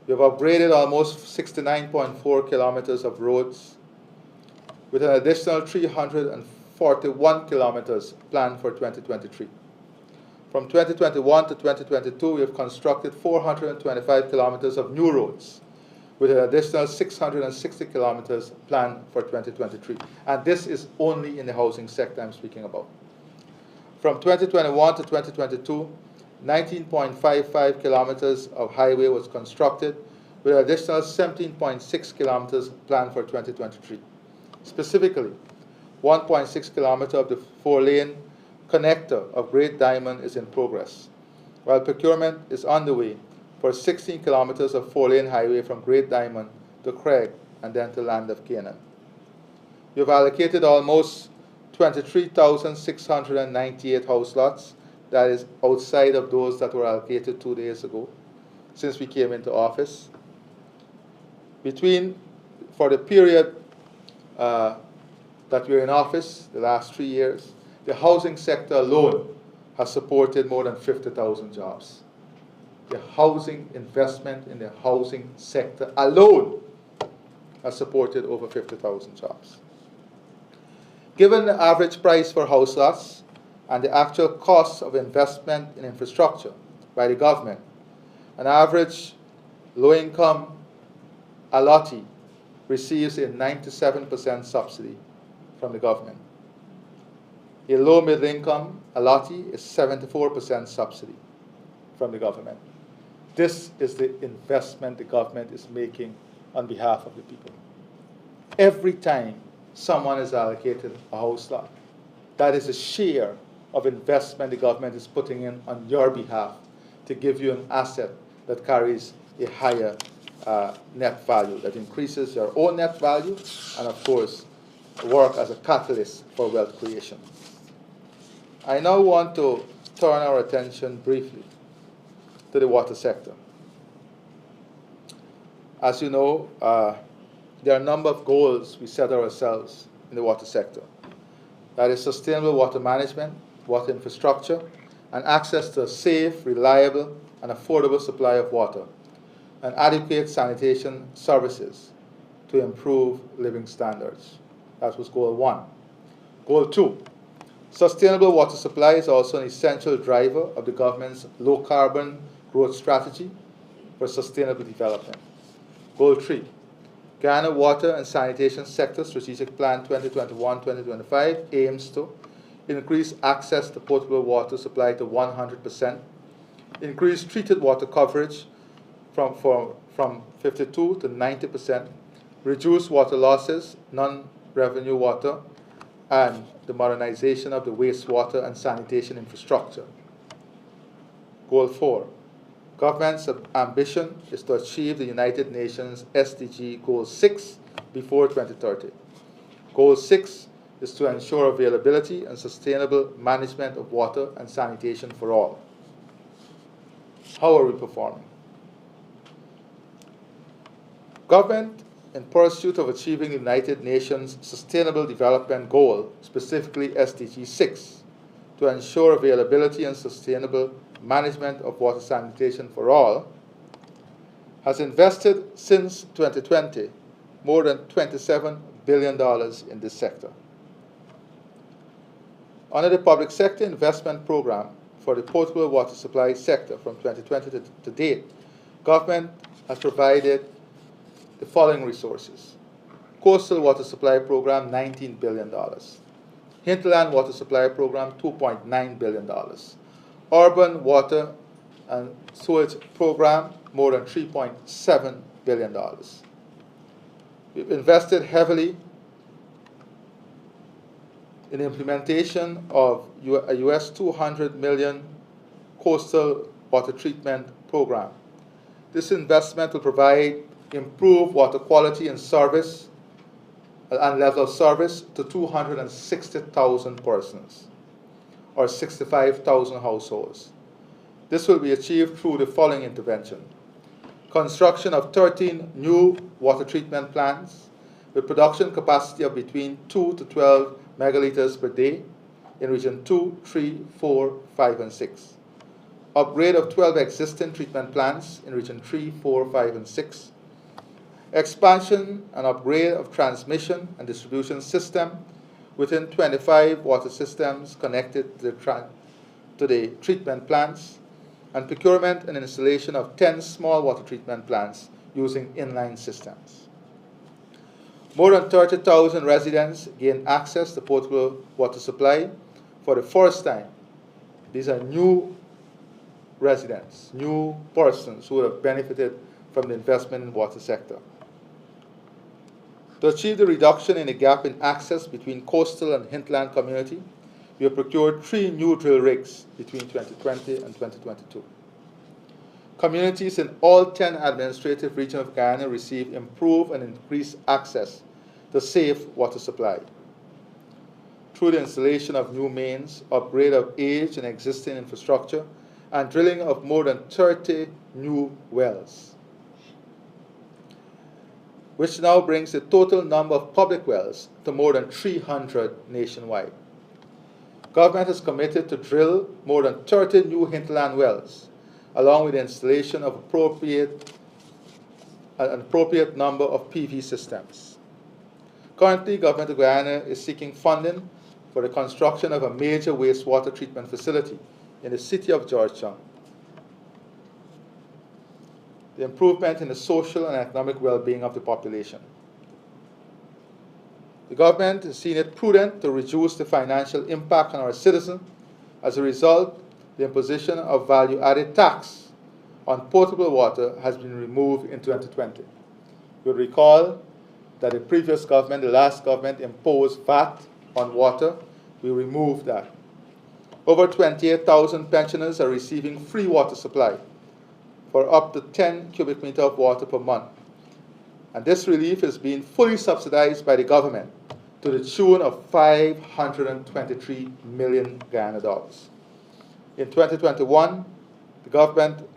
Speaker 1: We have upgraded almost 69.4 kilometers of roads, with an additional 341 kilometers planned for 2023. From 2021 to 2022, we have constructed 425 kilometers of new roads, with an additional 660 kilometers planned for 2023. And this is only in the housing sector I'm speaking about. From 2021 to 2022, 19.55 kilometers of highway was constructed, with an additional 17.6 kilometers planned for 2023. Specifically, 1.6 kilometers of the 4-lane connector of Great Diamond is in progress, while procurement is underway for 16 kilometers of 4-lane highway from Great Diamond to Craig and then to Land of Canaan. We have allocated almost 23,698 house lots, that is outside of those that were allocated 2 days ago, since we came into office. For the period that we're in office, the last 3 years, the housing sector alone has supported more than 50,000 jobs. The housing investment in the housing sector alone has supported over 50,000 jobs. Given the average price for house lots and the actual cost of investment in infrastructure by the government, an average low-income allottee receives a 97% subsidy from the government. A low-middle income allottee is 74% subsidy from the government. This is the investment the government is making on behalf of the people. Every time someone is allocated a house lot, that is a share of investment the government is putting in on your behalf to give you an asset that carries a higher net value, that increases your own net value, and of course, work as a catalyst for wealth creation. I now want to turn our attention briefly to the water sector. As you know, there are a number of goals we set ourselves in the water sector. That is sustainable water management, water infrastructure, and access to a safe, reliable, and affordable supply of water, and adequate sanitation services to improve living standards. That was goal 1. Goal 2, sustainable water supply is also an essential driver of the government's low-carbon growth strategy for sustainable development. Goal 3, Guyana Water and Sanitation Sector Strategic Plan 2021-2025 aims to increase access to potable water supply to 100%, increase treated water coverage from 52 to 90%, reduce water losses, non-revenue water, and the modernization of the wastewater and sanitation infrastructure. Goal 4, government's ambition is to achieve the United Nations SDG Goal 6 before 2030. Goal 6 is to ensure availability and sustainable management of water and sanitation for all. How are we performing? Government, in pursuit of achieving the United Nations Sustainable Development Goal, specifically SDG 6, to ensure availability and sustainable management of water sanitation for all, has invested since 2020 more than $27 billion in this sector. Under the Public Sector Investment Program for the potable water supply sector from 2020 to date, government has provided the following resources. Coastal Water Supply Program, $19 billion. Hinterland Water Supply Program, $2.9 billion. Urban Water and Sewage Program, more than $3.7 billion. We've invested heavily in the implementation of a US $200 million coastal water treatment program. This investment will provide improved water quality and service and level of service to 260,000 persons, or 65,000 households. This will be achieved through the following intervention. Construction of 13 new water treatment plants with production capacity of between 2 to 12 megaliters per day in Region 2, 3, 4, 5, and 6. Upgrade of 12 existing treatment plants in Region 3, 4, 5, and 6. Expansion and upgrade of transmission and distribution system within 25 water systems connected to the treatment plants, and procurement and installation of 10 small water treatment plants using inline systems. More than 30,000 residents gained access to potable water supply for the first time. These are new residents, new persons who have benefited from the investment in the water sector. To achieve the reduction in the gap in access between coastal and hinterland community, we have procured 3 new drill rigs between 2020 and 2022. Communities in all 10 administrative regions of Guyana receive improved and increased access to safe water supply through the installation of new mains, upgrade of aged and existing infrastructure, and drilling of more than 30 new wells, which now brings the total number of public wells to more than 300 nationwide. Government is committed to drill more than 30 new hinterland wells, along with the installation of an appropriate number of PV systems. Currently, Government of Guyana is seeking funding for the construction of a major wastewater treatment facility in the city of Georgetown. The improvement in the social and economic well-being of the population. The government has seen it prudent to reduce the financial impact on our citizens. As a result, the imposition of value-added tax on potable water has been removed in 2020. You'll recall that the previous government, the last government, imposed VAT on water we removed that. Over 28,000 pensioners are receiving free water supply for up to 10 cubic meters of water per month. And this relief is being fully subsidized by the government to the tune of 523 million Guyana dollars. In 2021, the government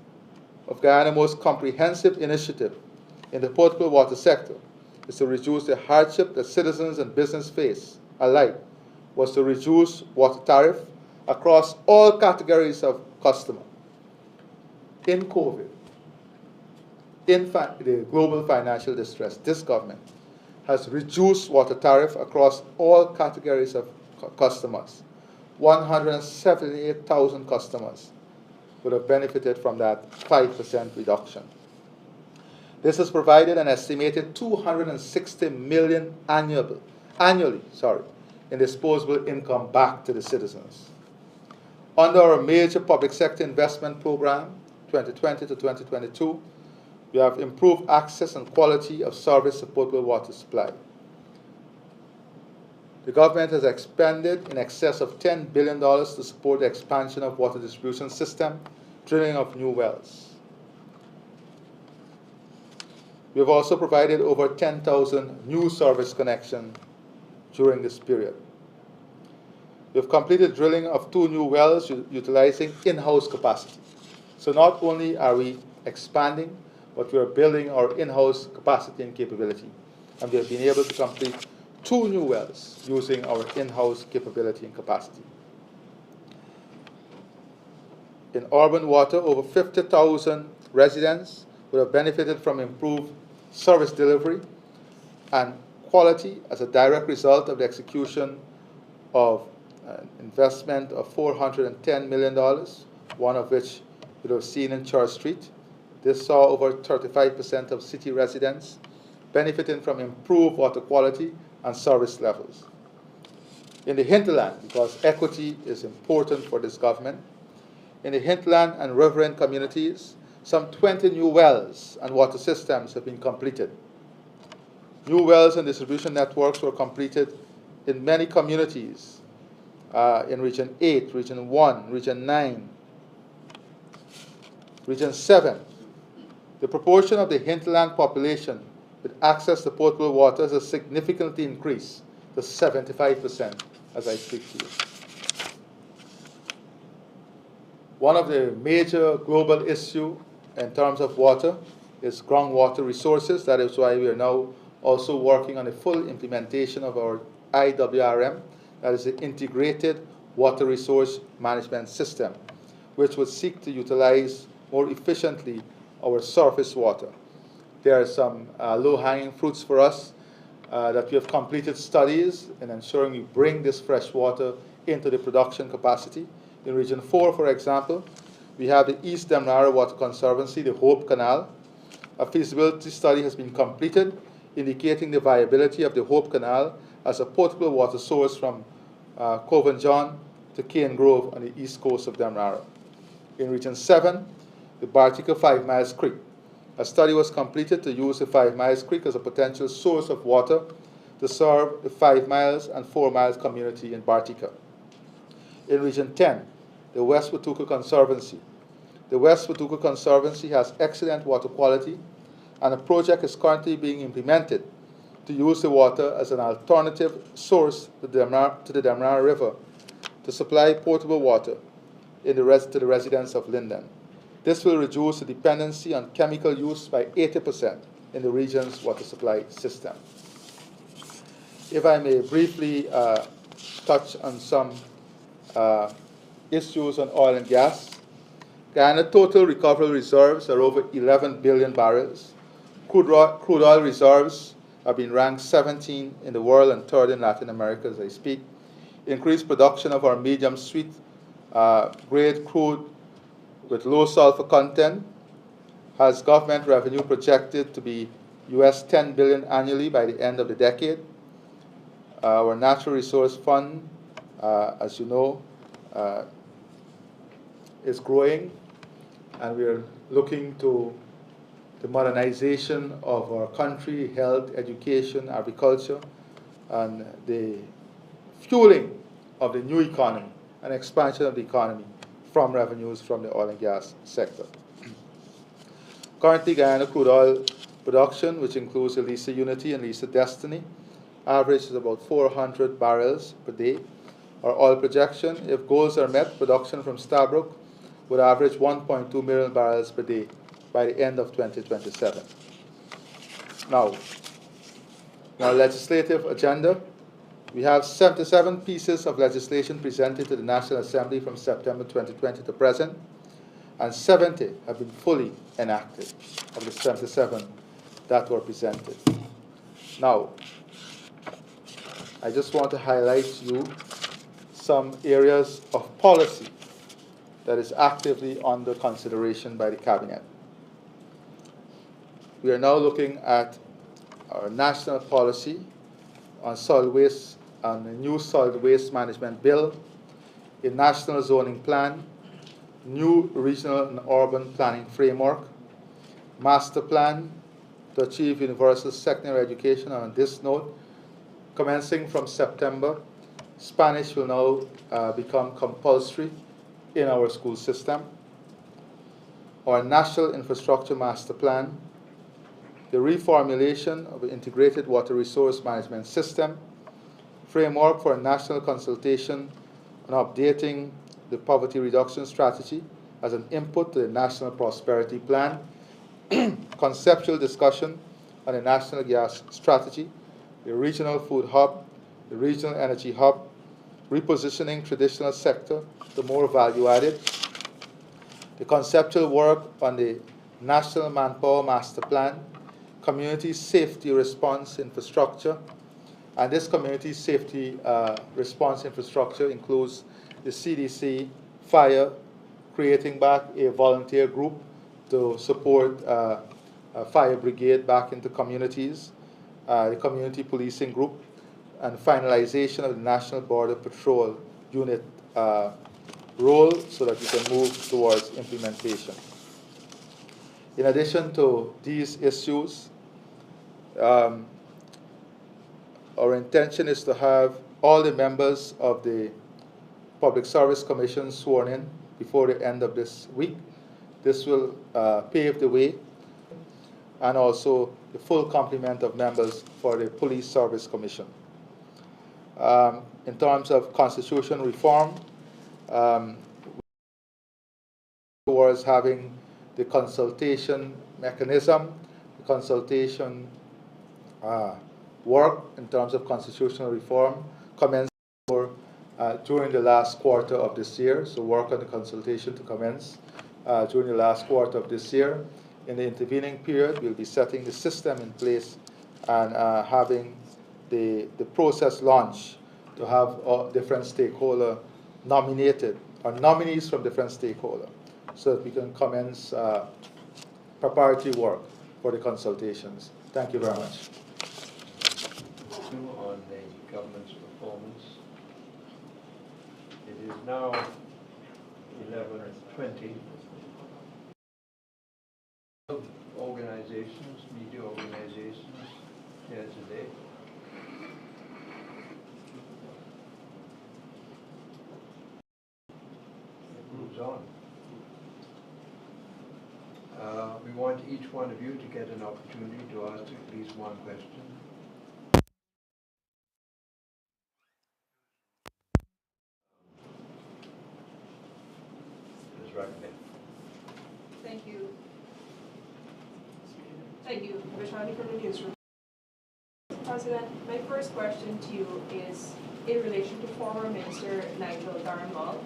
Speaker 1: of Guyana's most comprehensive initiative in the potable water sector is to reduce the hardship that citizens and business face alike, was to reduce water tariff across all categories of customer. In COVID, in the global financial distress, this government has reduced water tariff across all categories of customers. 178,000 customers would have benefited from that 5% reduction. This has provided an estimated $260 million annually in disposable income back to the citizens. Under our major public sector investment program, 2020 to 2022, we have improved access and quality of service of potable water supply. The government has expended in excess of $10 billion to support the expansion of water distribution system, drilling of new wells. We have also provided over 10,000 new service connections during this period. We have completed drilling of 2 new wells utilizing in-house capacity. So not only are we expanding, but we are building our in-house capacity and capability. And we have been able to complete 2 new wells using our in-house capability and capacity. In urban water, over 50,000 residents would have benefited from improved service delivery and quality as a direct result of the execution of an investment of $410 million, one of which you would have seen in Church Street. This saw over 35% of city residents benefiting from improved water quality and service levels. In the hinterland, because equity is important for this government, in the hinterland and riverine communities, some 20 new wells and water systems have been completed. New wells and distribution networks were completed in many communities in Region 8, Region 1, Region 9, Region 7. The proportion of the hinterland population with access to potable water has significantly increased to 75% as I speak to you. One of the major global issues in terms of water is groundwater resources. That is why we are now also working on the full implementation of our IWRM, that is the Integrated Water Resource Management System, which would seek to utilize more efficiently our surface water. There are some low-hanging fruits for us that we have completed studies in ensuring we bring this fresh water into the production capacity. In Region 4, for example, we have the East Demnara Water Conservancy, the Hope Canal. A feasibility study has been completed indicating the viability of the Hope Canal as a potable water source from Coven John to Cane Grove on the east coast of Demnara. In Region 7, the Bartica 5 Miles Creek. A study was completed to use the 5 Miles Creek as a potential source of water to serve the 5 Miles and 4 Miles community in Bartica. In Region 10, the West Watuka Conservancy. The West Watuka Conservancy has excellent water quality, and a project is currently being implemented to use the water as an alternative source to the Demnara River to supply potable water to the residents of Linden. This will reduce the dependency on chemical use by 80% in the region's water supply system. If I may briefly touch on some issues on oil and gas. Guyana total recoverable reserves are over 11 billion barrels. Crude oil reserves have been ranked 17 in the world and 3rd in Latin America as I speak. Increased production of our medium sweet grade crude with low sulfur content has government revenue projected to be US $10 billion annually by the end of the decade. Our natural resource fund, as you know, is growing, and we are looking to the modernization of our country, health, education, agriculture, and the fueling of the new economy and expansion of the economy from revenues from the oil and gas sector. Currently, Guyana crude oil production, which includes the Liza Unity and Liza Destiny, averages about 400 barrels per day. Our oil projection, if goals are met, production from Stabroek would average 1.2 million barrels per day by the end of 2027. Now, in our legislative agenda, we have 77 pieces of legislation presented to the National Assembly from September 2020 to present, and 70 have been fully enacted of the 77 that were presented. Now, I just want to highlight to you some areas of policy that is actively under consideration by the Cabinet. We are now looking at our national policy on solid waste, on the new solid waste management bill, a national zoning plan, new regional and urban planning framework, master plan to achieve universal secondary education. And on this note, commencing from September, Spanish will now become compulsory in our school system. Our national infrastructure master plan, the reformulation of the integrated water resource management system, framework for a national consultation on updating the poverty reduction strategy as an input to the national prosperity plan, conceptual discussion on a national gas strategy, the regional food hub, the regional energy hub, repositioning traditional sector to more value added, the conceptual work on the national manpower master plan, community safety response infrastructure, and this community safety response infrastructure includes the CDC, fire, creating back a volunteer group to support a fire brigade back into communities, the community policing group, and finalization of the National Border Patrol Unit role so that we can move towards implementation. In addition to these issues, our intention is to have all the members of the Public Service Commission sworn in before the end of this week. This will pave the way, and also the full complement of members for the Police Service Commission. In terms of constitution reform, towards having the consultation mechanism, the consultation work in terms of constitutional reform commence during the last quarter of this year. So work on the consultation to commence during the last quarter of this year. In the intervening period, we'll be setting the system in place and having the process launch to have different stakeholders nominated, or nominees from different stakeholders, so that we can commence preparatory work for the consultations. Thank you very much.
Speaker 2: On the government's performance. It is now 11:20. Organizations, media organizations here today. It moves on. We want each one of you to get an opportunity to ask at least one question.
Speaker 3: Thank you. Thank you. Vishani from the newsroom. Mr. President, my first question to you is in relation to former Minister Nigel Darnwall.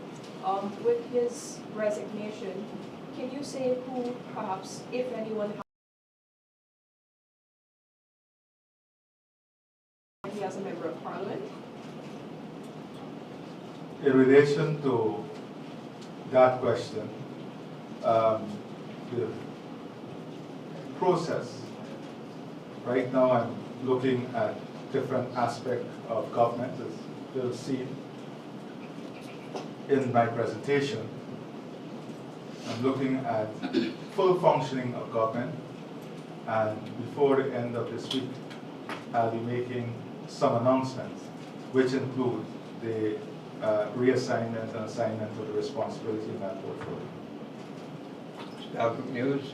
Speaker 3: With his resignation, can you say who, perhaps, if anyone, he as a member of Parliament?
Speaker 1: In relation to that question, the process, right now I'm looking at different aspects of government, as you'll see in my presentation. I'm looking at full functioning of government, and before the end of this week, I'll be making some announcements, which include the reassignment and assignment of the responsibility in that portfolio.
Speaker 2: Staff News.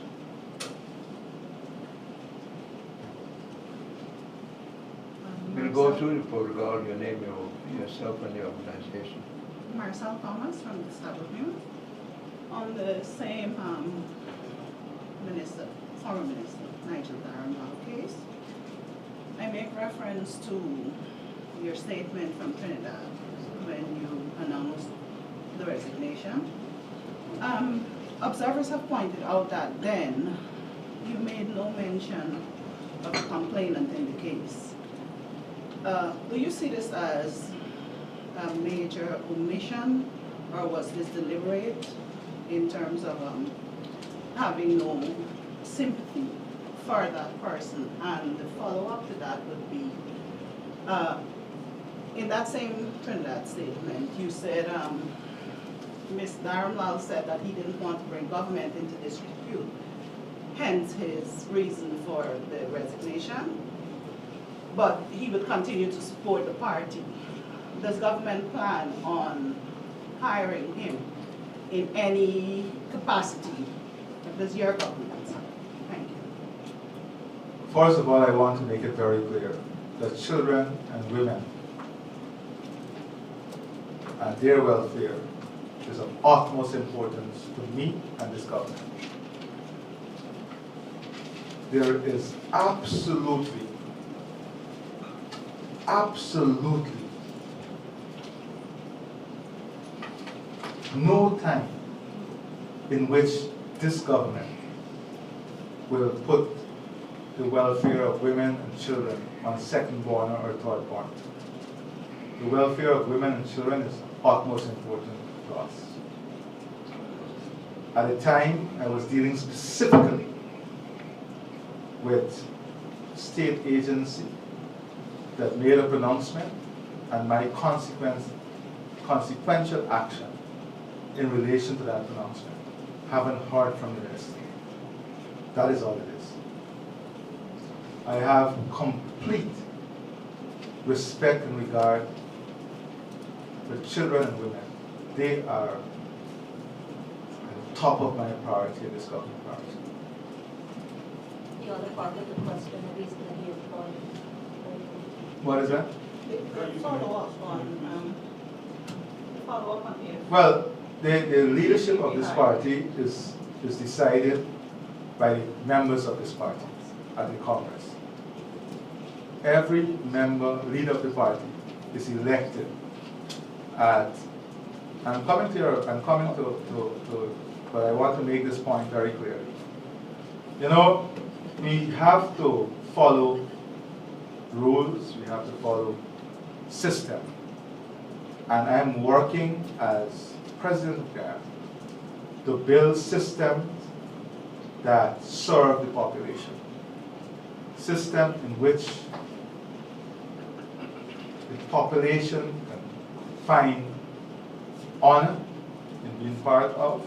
Speaker 2: We'll go through the protocol, your name, yourself and the organization.
Speaker 4: Marcel Thomas from the Sabbath News. On the same former minister, Nigel Darrell case, I make reference to your statement from Trinidad when you announced the resignation. Observers have pointed out that then you made no mention of a complainant in the case. Do you see this as a major omission, or was this deliberate in terms of having no sympathy for that person? And the follow-up to that would be, in that same Trinidad statement, you said Ms. Darmlal said that he didn't want to bring government into this dispute, hence his reason for the resignation, but he would continue to support the party. Does government plan on hiring him in any capacity? Does your government? Thank you.
Speaker 1: First of all, I want to make it very clear that children and women and their welfare is of utmost importance to me and this government. There is absolutely no time in which this government will put the welfare of women and children on second born or third born. The welfare of women and children is utmost important to us. At the time, I was dealing specifically with state agency that made a pronouncement and my consequential action in relation to that pronouncement. Haven't heard from the minister. That is all it is. I have complete respect and regard for children and women. They are at the top of my priority in this government priority.
Speaker 5: The other part of the question, the reason that he employed.
Speaker 1: What is that?
Speaker 4: Follow up on here.
Speaker 1: Well, the leadership of this party is decided by the members of this party at the Congress. Every leader of the party is elected at, I'm coming to, but I want to make this point very clearly. You know, we have to follow rules, we have to follow system. And I'm working as President of GAR to build systems that serve the population. System in which the population can find honor in being part of,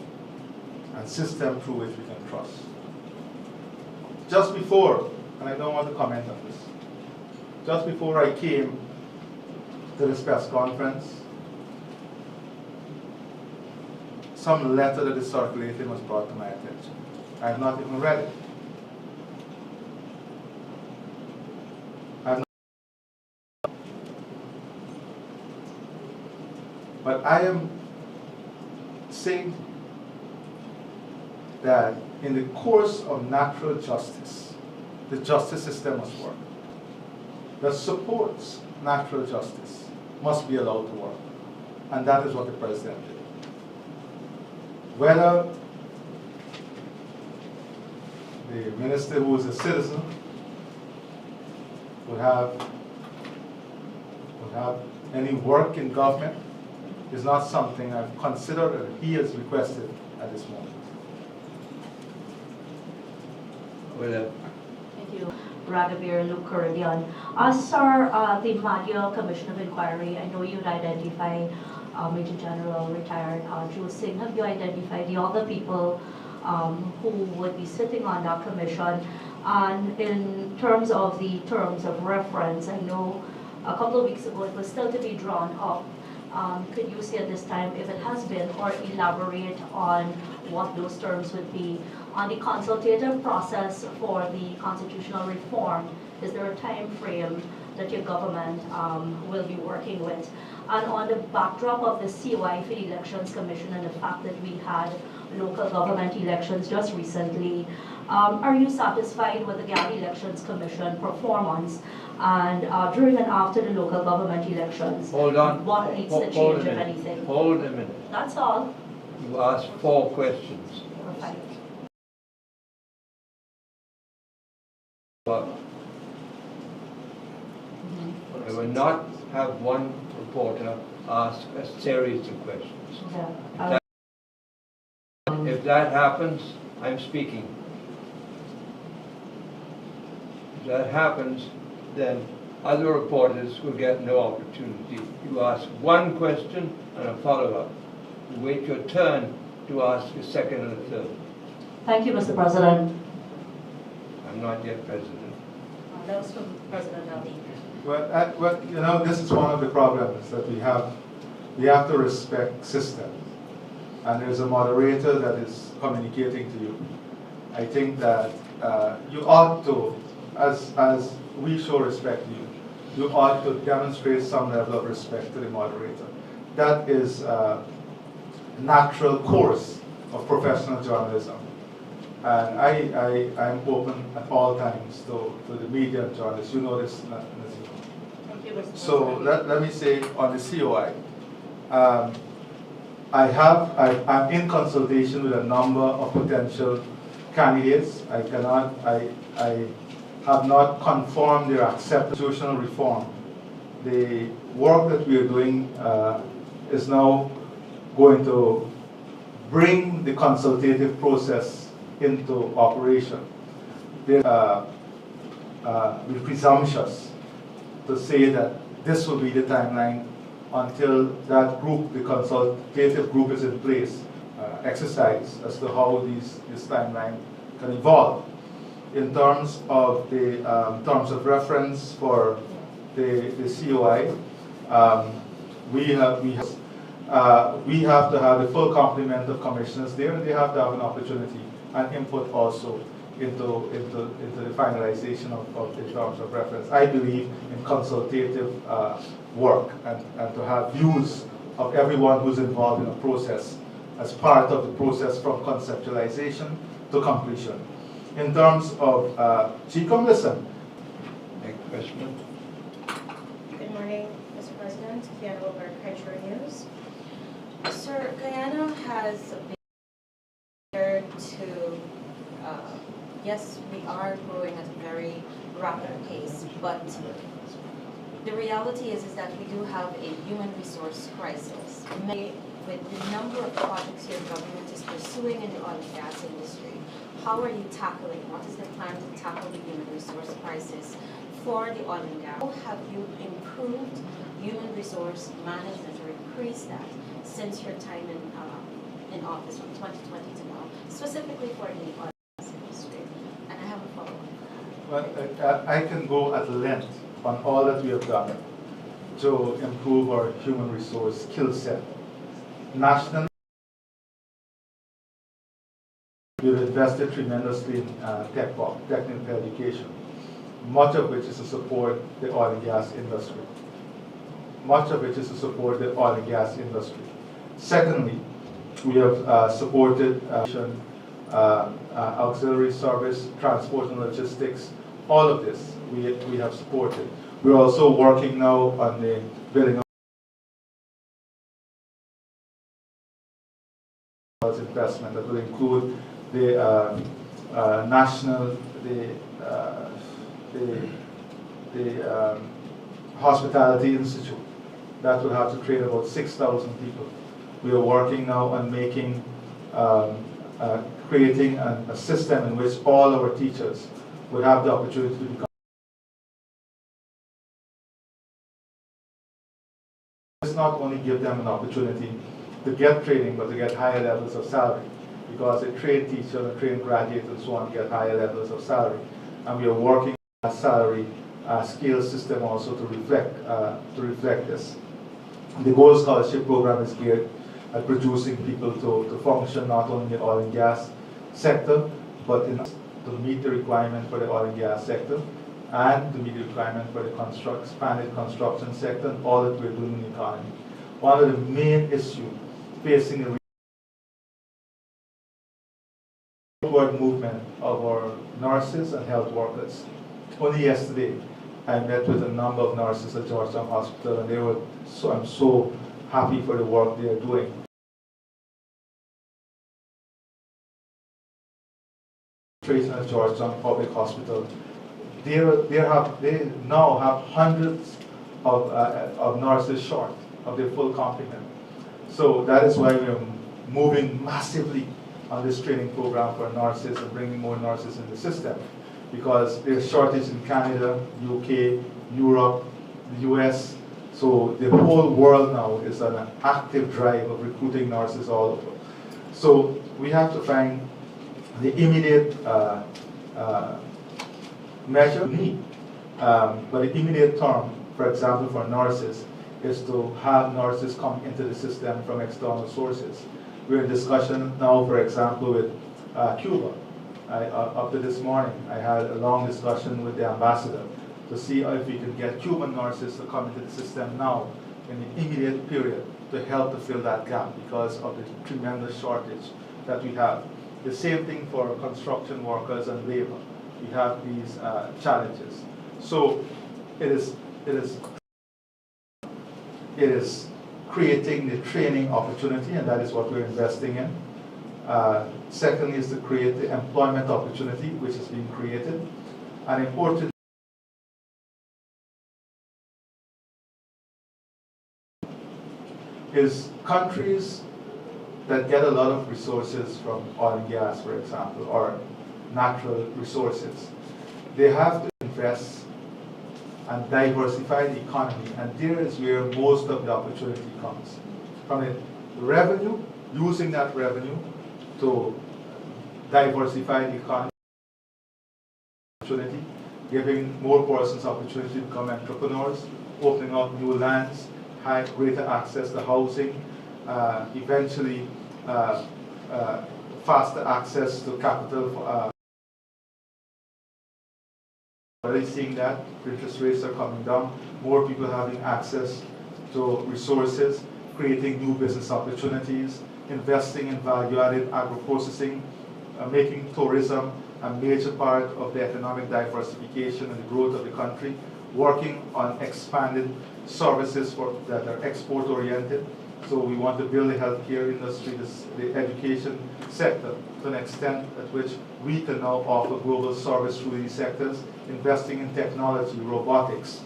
Speaker 1: and system through which we can trust. Just before, and I don't want to comment on this, just before I came to this press conference, some letter that is circulating was brought to my attention. I have not even read it. But I am saying that in the course of natural justice, the justice system must work. That supports natural justice must be allowed to work. And that is what the president did. Whether the minister who is a citizen would have any work in government is not something I've considered or he has requested at this moment.
Speaker 5: Thank you. Radavir Luke Caribbean. Sir, the Madhya Commission of Inquiry, I know you'd identify Major General retired Joe Singh. Have you identified the other people who would be sitting on that commission? And in terms of the terms of reference, I know a couple of weeks ago it was still to be drawn up, Could you say at this time if it has been, or elaborate on what those terms would be? On the consultative process for the constitutional reform, is there a time frame that your government will be working with? And on the backdrop of the COI for the Elections Commission and the fact that we had local government elections just recently, are you satisfied with the Guyana Elections Commission performance? And during and after the local government elections,
Speaker 2: Hold on.
Speaker 5: what needs to change, if anything?
Speaker 2: Hold a minute.
Speaker 5: That's all.
Speaker 2: You asked 4 questions.
Speaker 5: Or 5.
Speaker 2: But I will not have one reporter ask a series of questions.
Speaker 5: Yeah.
Speaker 2: If that happens, I'm speaking. If that happens, then other reporters will get no opportunity. You ask one question and a follow-up. You wait your turn to ask a second and a third.
Speaker 5: Thank you, Mr. President.
Speaker 2: I'm not yet president.
Speaker 5: That was from President Ali.
Speaker 1: Well, you know, this is one of the problems that we have. We have to respect systems. And there's a moderator that is communicating to you. I think that you ought to, as we show respect to you, you ought to demonstrate some level of respect to the moderator. That is a natural course of professional journalism. And I'm open at all times to the media and journalists. You know this, Nazima.
Speaker 5: Thank you, Mr.
Speaker 1: So
Speaker 5: President.
Speaker 1: let me say on the COI, I'm in consultation with a number of potential candidates. I have not confirmed their constitutional reform. The work that we are doing is now going to bring the consultative process into operation. We're presumptuous to say that this will be the timeline until that group, the consultative group, is in place, exercise as to how this timeline can evolve. In terms of the terms of reference for the COI, we have to have the full complement of commissioners there, and they have to have an opportunity and input also into the finalization of the terms of reference. I believe in consultative work and to have views of everyone who's involved in a process as part of the process from conceptualization to completion. In terms of GCOM, listen.
Speaker 2: Next question.
Speaker 6: Good morning, Mr. President. Kiana Wilbur, Crenshaw News. Sir, Guyana has been here to, yes, we are growing at a very rapid pace, but the reality is that we do have a human resource crisis. With the number of projects your government is pursuing in the oil and gas industry, how are you tackling, what is the plan to tackle the human resource crisis for the oil and gas? How have you improved human resource management or increased that since your time in office from 2020 to now, specifically for the oil and gas industry? And I have a follow-up.
Speaker 1: Well, I can go at length on all that we have done to improve our human resource skill set. Nationally, we've invested tremendously in technical education, much of which is to support the oil and gas industry. Secondly, we have supported auxiliary service, transport and logistics, all of this we have supported. We're also working now on the building of investment that will include the national, the Hospitality Institute. That will have to train about 6,000 people. We are working now on making, creating a system in which all our teachers will have the opportunity to become. It's not only give them an opportunity to get training, but to get higher levels of salary, because a trained teacher, a trained graduate, and so on get higher levels of salary, and we are working on a salary scale system also to reflect this. The Gold Scholarship Program is geared at producing people to function not only in the oil and gas sector, but to meet the requirement for the oil and gas sector, and to meet the requirement for the expanded construction sector, and all that we're doing in the economy. One of the main issues facing the upward movement of our nurses and health workers. Only yesterday, I met with a number of nurses at Georgetown Hospital, and I'm so happy for the work they are doing. At Georgetown Public Hospital, they now have hundreds of nurses short of their full complement. So that is why we're moving massively on this training program for nurses and bringing more nurses in the system, because there's shortage in Canada, UK, Europe, the US. So the whole world now is on an active drive of recruiting nurses all over. So we have to find the immediate measure we need. But the immediate term, for example, for nurses, is to have nurses come into the system from external sources. We're in discussion now, for example, with Cuba. Up to this morning, I had a long discussion with the ambassador to see if we can get Cuban nurses to come into the system now in the immediate period to help to fill that gap because of the tremendous shortage that we have. The same thing for construction workers and labor. We have these challenges. So it is creating the training opportunity, and that is what we're investing in. Secondly is to create the employment opportunity, which is being created. And important is countries that get a lot of resources from oil and gas, for example, or natural resources. They have to invest and diversify the economy, and there is where most of the opportunity comes. From the revenue, using that revenue to diversify the economy, opportunity, giving more persons opportunity to become entrepreneurs, opening up new lands, greater access to housing, eventually faster access to capital. Already seeing that interest rates are coming down, more people having access to resources, creating new business opportunities, investing in value-added agro-processing, making tourism a major part of the economic diversification and the growth of the country, working on expanded services that are export-oriented. So we want to build the healthcare industry, the education sector, to an extent at which we can now offer global service through these sectors, investing in technology, robotics,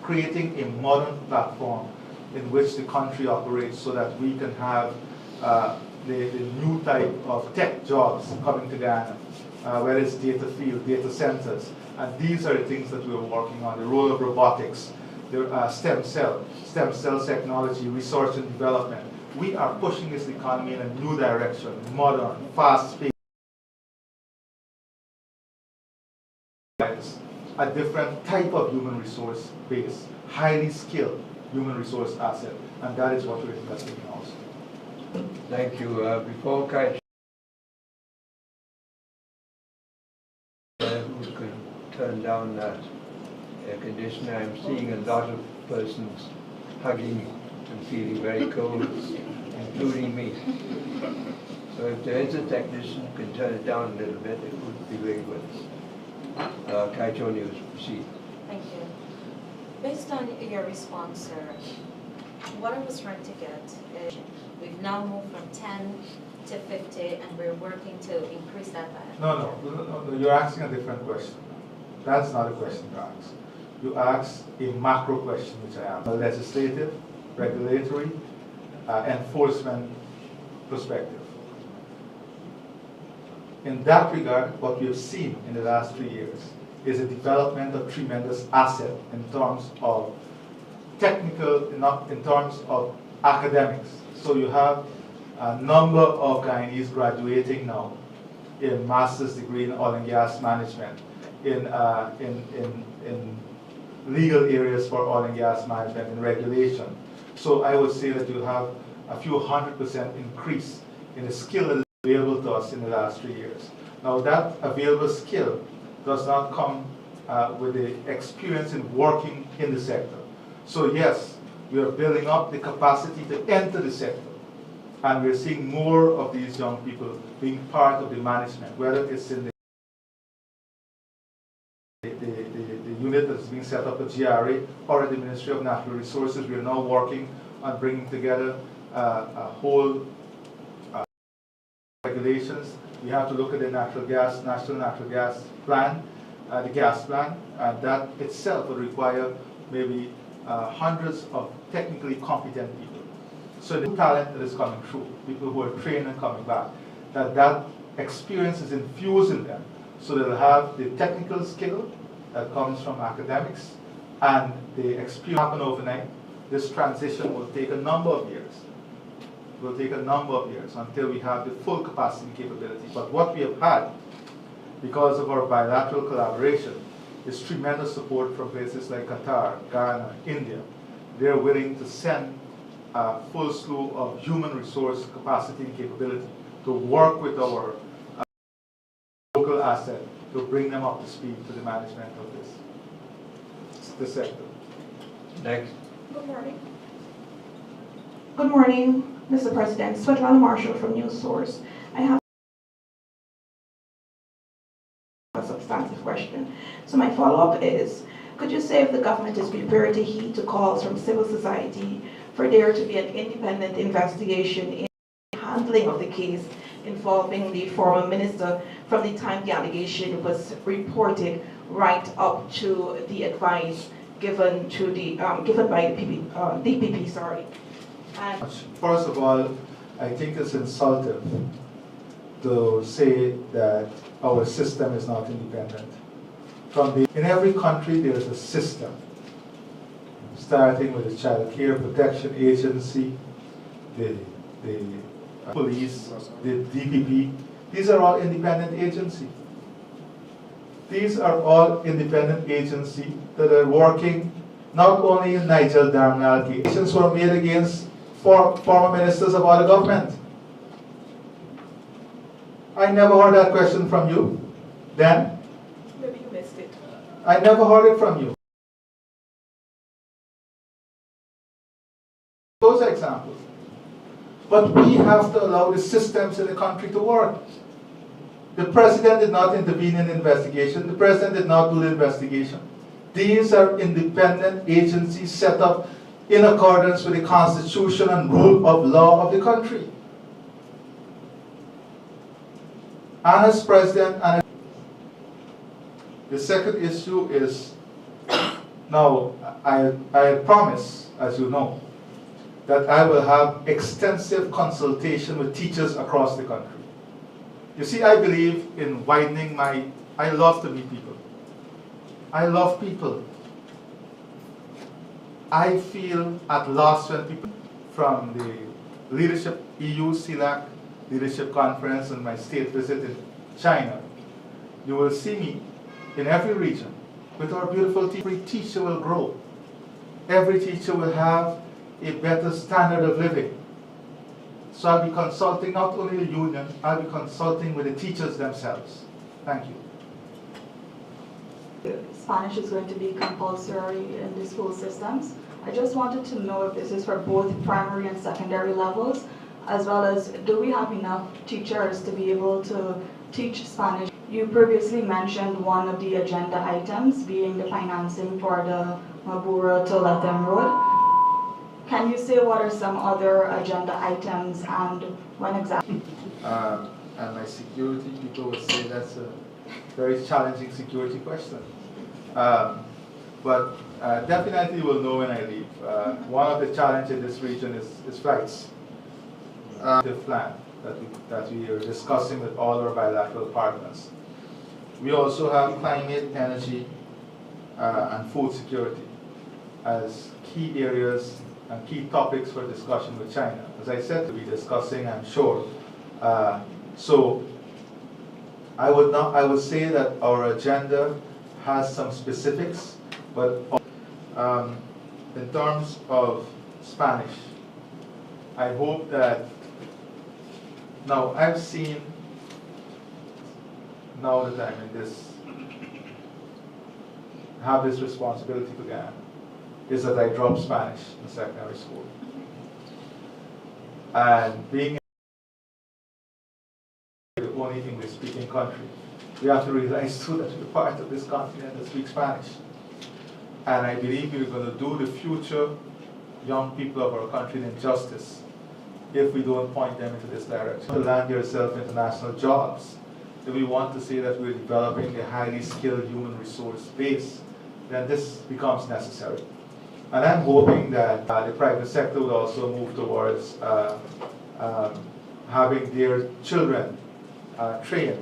Speaker 1: creating a modern platform in which the country operates so that we can have the new type of tech jobs coming to Ghana, whether it's data field, data centers. And these are the things that we're working on, the role of robotics, the stem cell technology, research and development. We are pushing this economy in a new direction, modern, fast-paced, a different type of human resource base, highly skilled human resource asset, and that is what we're investing in also.
Speaker 2: Thank you. Before Kai, who could turn down that air conditioner, I'm seeing a lot of persons hugging and feeling very cold, including me. So if there is a technician who can turn it down a little bit, it would be very good. Kaito News, proceed.
Speaker 6: Thank you. Based on your response, sir, what I was trying to get is we've now moved from 10 to 50 and we're working to increase that by
Speaker 1: No, you're asking a different question. That's not a question you asked. You asked a macro question, which I am. A legislative, regulatory, enforcement perspective. In that regard, what we have seen in the last 3 years is a development of tremendous asset in terms of technical, in terms of academics. So you have a number of Guyanese graduating now in master's degree in oil and gas management, in legal areas for oil and gas management, in regulation. So I would say that you have a few 100% increase in the skill available to us in the last 3 years. Now that available skill does not come with the experience in working in the sector. So yes, we are building up the capacity to enter the sector. And we're seeing more of these young people being part of the management, whether it's in the unit that's being set up at GRA or at the Ministry of Natural Resources. We are now working on bringing together a whole regulations. We have to look at the national natural gas plan, the gas plan, and that itself will require maybe hundreds of technically competent people. So the talent that is coming through, people who are trained and coming back, that experience is infused in them, so they'll have the technical skill that comes from academics and the experience happen overnight. This transition will take a number of years. It will take a number of years until we have the full capacity and capability. But what we have had, because of our bilateral collaboration, is tremendous support from places like Qatar, Ghana, India. They're willing to send a full slew of human resource capacity and capability to work with our local asset to bring them up to speed to the management of this sector.
Speaker 2: Next.
Speaker 3: Good morning.
Speaker 7: Good morning, Mr. President. Svetlana Marshall from News Source. I have a substantive question. So my follow-up is, could you say if the government is prepared to heed to calls from civil society for there to be an independent investigation in the handling of the case involving the former minister from the time the allegation was reported right up to the advice given to the given by the DPP, sorry. And
Speaker 1: first of all, I think it's insulting to say that our system is not independent. In every country there is a system, starting with the Child Care Protection Agency, the police, the DPP. These are all independent agencies. These are all independent agencies that are working not only in Nigel Darnell cases were made against former ministers of other government. I never heard that question from you then.
Speaker 3: Maybe you missed it.
Speaker 1: I never heard it from you. Those are examples. But we have to allow the systems in the country to work. The president did not intervene in the investigation. The president did not do the investigation. These are independent agencies set up in accordance with the constitution and rule of law of the country. And as president, the second issue is, now I promise, as you know, that I will have extensive consultation with teachers across the country. You see, I believe in widening I love to meet people. I love people. I feel at loss when people from the leadership EU CELAC leadership conference and my state visit in China, you will see me in every region with our beautiful teacher. Every teacher will grow. Every teacher will have a better standard of living. So I'll be consulting not only the union, I'll be consulting with the teachers themselves. Thank you.
Speaker 7: Spanish is going to be compulsory in the school systems. I just wanted to know if this is for both primary and secondary levels, as well as do we have enough teachers to be able to teach Spanish? You previously mentioned one of the agenda items being the financing for the Mabura to Latham Road. Can you say what are some other agenda items and when exactly?
Speaker 1: And my security people would say that's a very challenging security question. But definitely we'll know when I leave. One of the challenges in this region is flights. The plan that we are discussing with all our bilateral partners. We also have climate, energy, and food security as key areas and key topics for discussion with China. As I said, to be discussing, I'm sure. So I would say that our agenda has some specifics, but in terms of Spanish. I hope that, now I've seen, now that I'm in this, have this responsibility to Ghana, is that I dropped Spanish in secondary school. And being the only English-speaking country, we have to realize too that we're part of this continent that speaks Spanish. And I believe we're going to do the future young people of our country an injustice if we don't point them into this direction. To land yourself international jobs, if we want to say that we're developing a highly skilled human resource base, then this becomes necessary. And I'm hoping that the private sector will also move towards having their children trained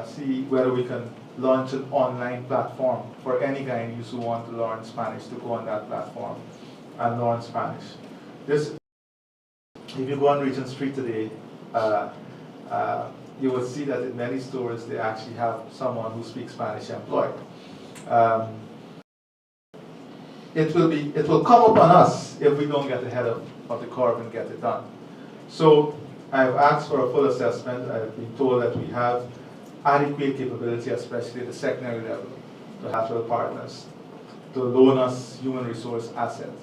Speaker 1: see whether we can launch an online platform for any Guyanese who want to learn Spanish to go on that platform and learn Spanish. This, if you go on Regent Street today, you will see that in many stores they actually have someone who speaks Spanish employed. It will come upon us if we don't get ahead of the curve and get it done. So I've asked for a full assessment. I've been told that we have adequate capability, especially at the secondary level, to have partners to loan us human resource assets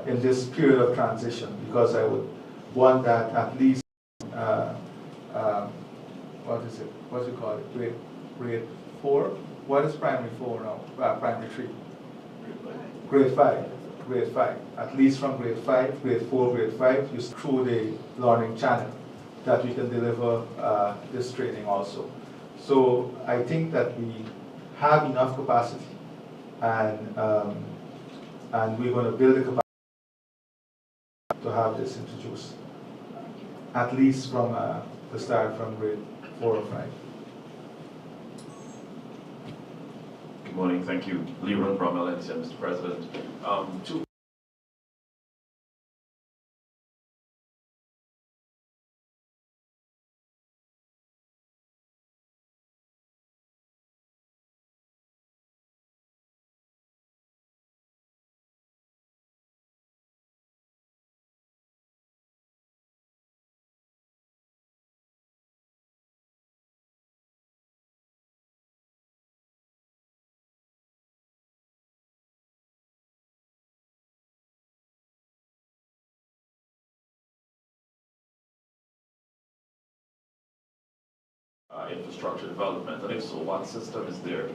Speaker 1: in this period of transition, because I would want that at least, what is it? What do you call it? Grade 4? What is primary 4 now? Primary 3? Grade 5. Grade 5. At least from grade 5, grade 4, grade 5, you through the learning channel that we can deliver this training also. So I think that we have enough capacity, and we're going to build the capacity to have this introduced, at least from the start from grade 4 or 5.
Speaker 8: Good morning, thank you. Leron Bromell, NCM, Mr. President. Two infrastructure development, and if so, what system is there?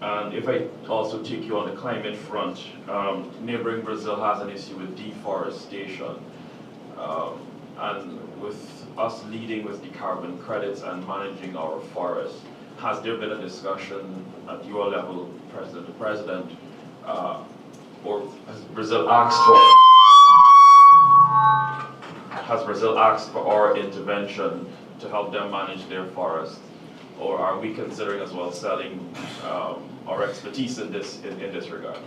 Speaker 8: And if I also take you on the climate front, neighboring Brazil has an issue with deforestation, and with us leading with the carbon credits and managing our forests, has there been a discussion at your level, President to President, or has Brazil asked for our intervention to help them manage their forests? Or are we considering as well selling our expertise in this regard?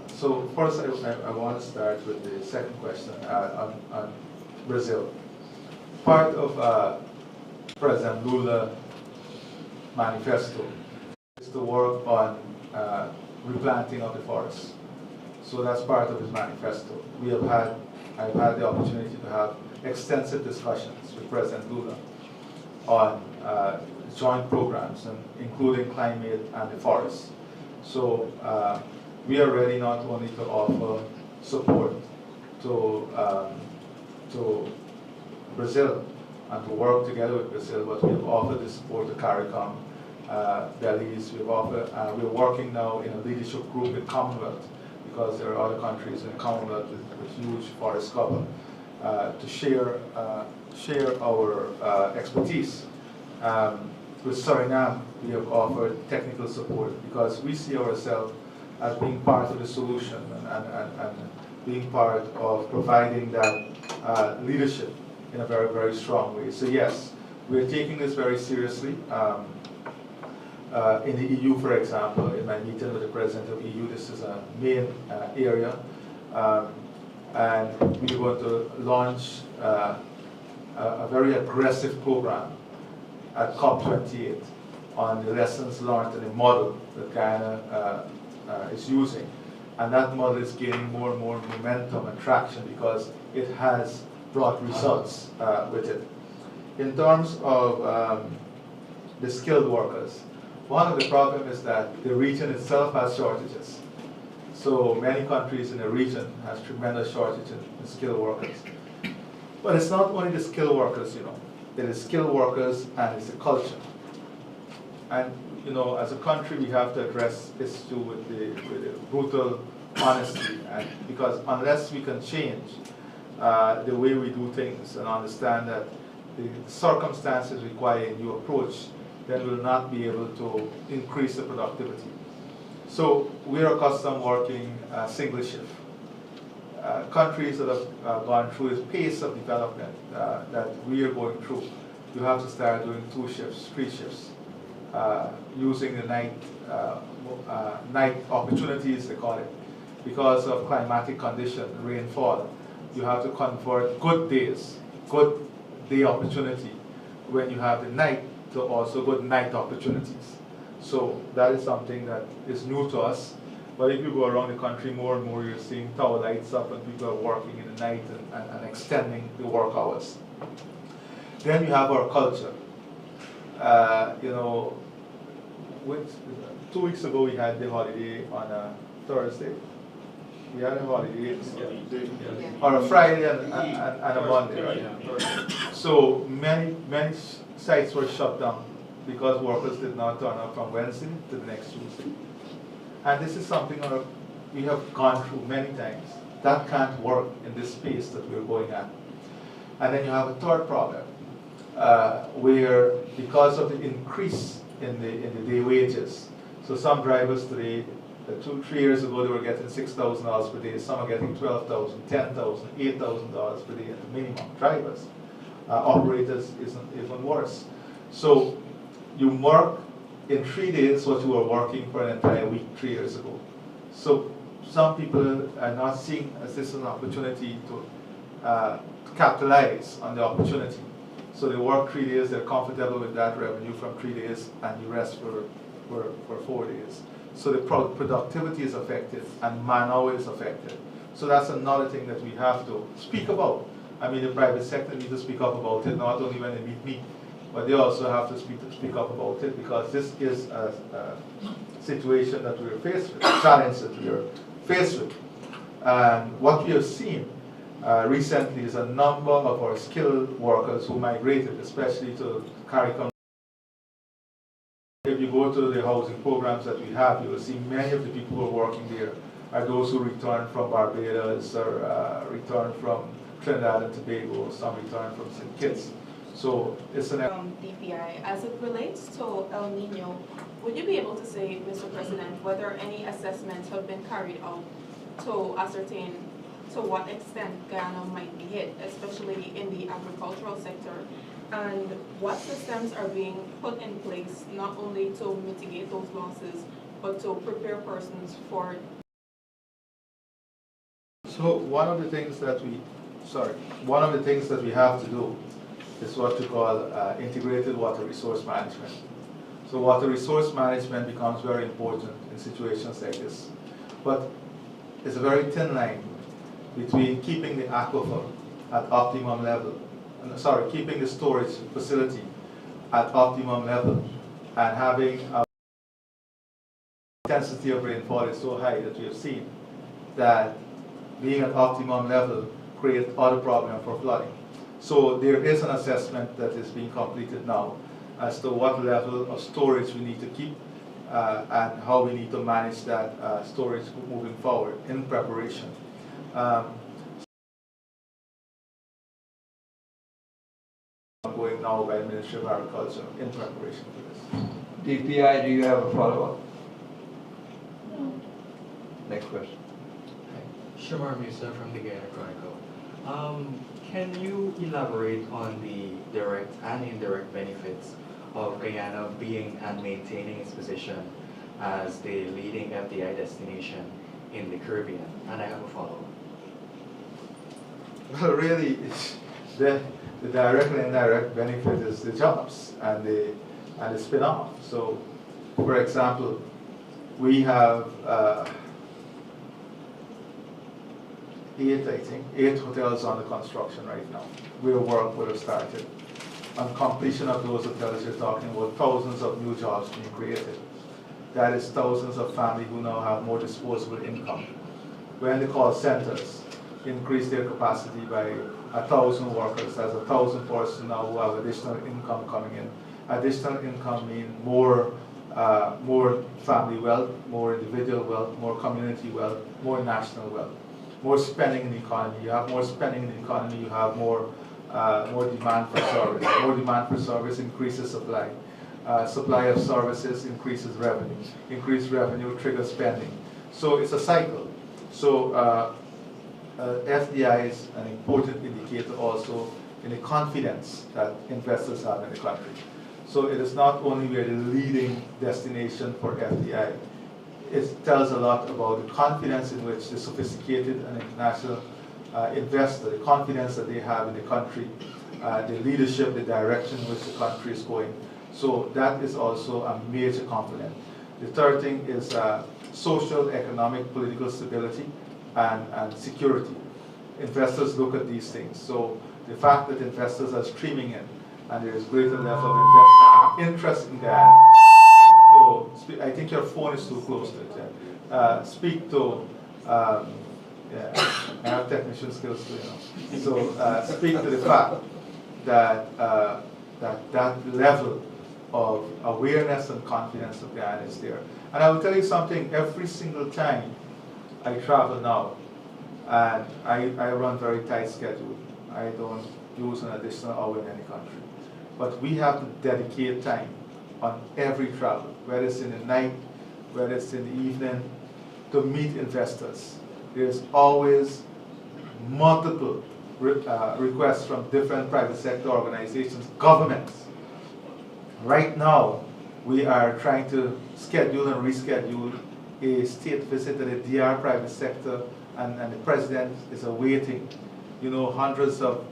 Speaker 1: So first I want to start with the second question on Brazil. Part of President Lula's manifesto is to work on replanting of the forests. So that's part of his manifesto. I've had the opportunity to have extensive discussions with President Lula on joint programs, and including climate and the forests. So we are ready not only to offer support to Brazil and to work together with Brazil, but we have offered the support to CARICOM, Belize. We're working now in a leadership group in Commonwealth, because there are other countries in the Commonwealth with huge forest cover, to share our expertise. With Suriname, we have offered technical support, because we see ourselves as being part of the solution and being part of providing that leadership in a very, very strong way. So yes, we're taking this very seriously. In the EU, for example, in my meeting with the President of the EU, this is a main area. And we're going to launch a very aggressive program at COP28 on the lessons learned and the model that Guyana is using And that model is gaining more and more momentum and traction because it has brought results with it. In terms of the skilled workers, one of the problems is that the region itself has shortages. So many countries in the region has tremendous shortage in skilled workers. But it's not only the skilled workers, you know. It is skilled workers and it's the culture. And you know, as a country, we have to address this issue with the brutal honesty, and because unless we can change the way we do things and understand that the circumstances require a new approach, then we'll not be able to increase the productivity. So we're accustomed working single shift. Countries that have gone through this pace of development that we are going through, you have to start doing 2 shifts, 3 shifts, using the night opportunities, they call it, because of climatic condition, rainfall. You have to convert good days, good day opportunity when you have the night to also good night opportunities. So that is something that is new to us. But if you go around the country, more and more you're seeing tower lights up and people are working in the night and extending the work hours. Then you have our culture. You know, 2 weeks ago we had the holiday on a Thursday. We had a holiday on a Friday and a Monday, right? So many sites were shut down because workers did not turn up from Wednesday to the next Tuesday. And this is something we have gone through many times. That can't work in this space that we're going at. And then you have a third problem, where because of the increase in the day wages, so some drivers today, 2-3 years ago, they were getting $6,000 per day. Some are getting $12,000, $10,000, $8,000 per day at the minimum. Drivers, operators isn't even worse. So you work in 3 days what you were working for an entire week 3 years ago. So some people are not seeing as this an opportunity to capitalize on the opportunity. So they work 3 days, they're comfortable with that revenue from 3 days, and you rest for 4 days. So the productivity is affected and man-hour is affected. So that's another thing that we have to speak about. I mean, the private sector needs to speak up about it, not only when they meet me, but they also have to speak up about it, because this is a situation that we're faced with, a challenge that we're faced with. And what we have seen recently is a number of our skilled workers who migrated, especially to CARICOM. If you go to the housing programs that we have, you will see many of the people who are working there are those who returned from Barbados or returned from Trinidad and Tobago, some returned from St. Kitts. So it's an
Speaker 3: DPI. As it relates to El Nino, would you be able to say, Mr. President, whether any assessments have been carried out to ascertain to what extent Guyana might be hit, especially in the agricultural sector, and what systems are being put in place not only to mitigate those losses, but to prepare persons for?
Speaker 1: So one of the things that we have to do is what we call integrated water resource management. So water resource management becomes very important in situations like this. But it's a very thin line between keeping the aquifer at optimum level, keeping the storage facility at optimum level, and having a intensity of rainfall is so high that we have seen that being at optimum level creates other problems for flooding. So there is an assessment that is being completed now as to what level of storage we need to keep and how we need to manage that storage moving forward in preparation. Ongoing now by the Ministry of Agriculture in preparation for this.
Speaker 2: DPI, do you have a follow-up? No. Next question.
Speaker 9: Shamar Musa from the Guyana Chronicle. Can you elaborate on the direct and indirect benefits of Guyana being and maintaining its position as the leading FDI destination in the Caribbean? And I have a follow-up.
Speaker 1: Well, really, the direct and indirect benefit is the jobs and the spin-off. So, for example, we have eight hotels under construction right now, where work would have started. On completion of those hotels, you're talking about thousands of new jobs being created. That is thousands of families who now have more disposable income. When the call centers increase their capacity by 1,000 workers, that's 1,000 persons now who have additional income coming in. Additional income means more family wealth, more individual wealth, more community wealth, more national wealth, more spending in the economy. You have more spending in the economy, you have more demand for service. More demand for service increases supply. Supply of services increases revenue. Increased revenue triggers spending. So it's a cycle. So FDI is an important indicator also in the confidence that investors have in the country. So it is not only we are the leading destination for FDI, it tells a lot about the confidence in which the sophisticated and international investor, the confidence that they have in the country, the leadership, the direction in which the country is going. So that is also a major component. The third thing is social, economic, political stability and security. Investors look at these things. So the fact that investors are streaming in and there is greater level of interest in Guyana. So I think your phone is too close to it. Yeah. Speak to, yeah, I have technician skills too, you know. So speak to the fact that that level of awareness and confidence of Guyana is there. And I will tell you something, every single time I travel now, and I run very tight schedule. I don't use an additional hour in any country. But we have to dedicate time on every travel, whether it's in the night, whether it's in the evening, to meet investors. There's always multiple requests from different private sector organizations, governments. Right now, we are trying to schedule and reschedule a state visit to the DR private sector, and the president is awaiting. You know, hundreds of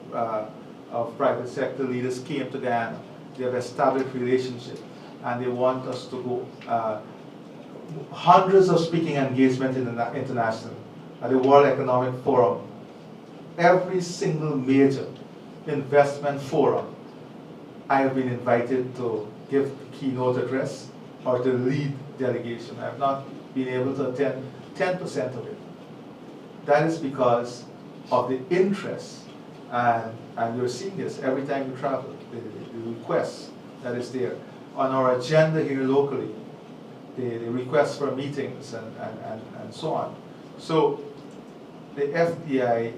Speaker 1: private sector leaders came to Guyana. They have established relationships, and they want us to go. Hundreds of speaking engagements international at the World Economic Forum. Every single major investment forum, I have been invited to give a keynote address or to lead delegation. I have not been able to attend 10% of it. That is because of the interest, and you're seeing this every time you travel, the request that is there. On our agenda here locally, the requests for meetings and so on. So the FDI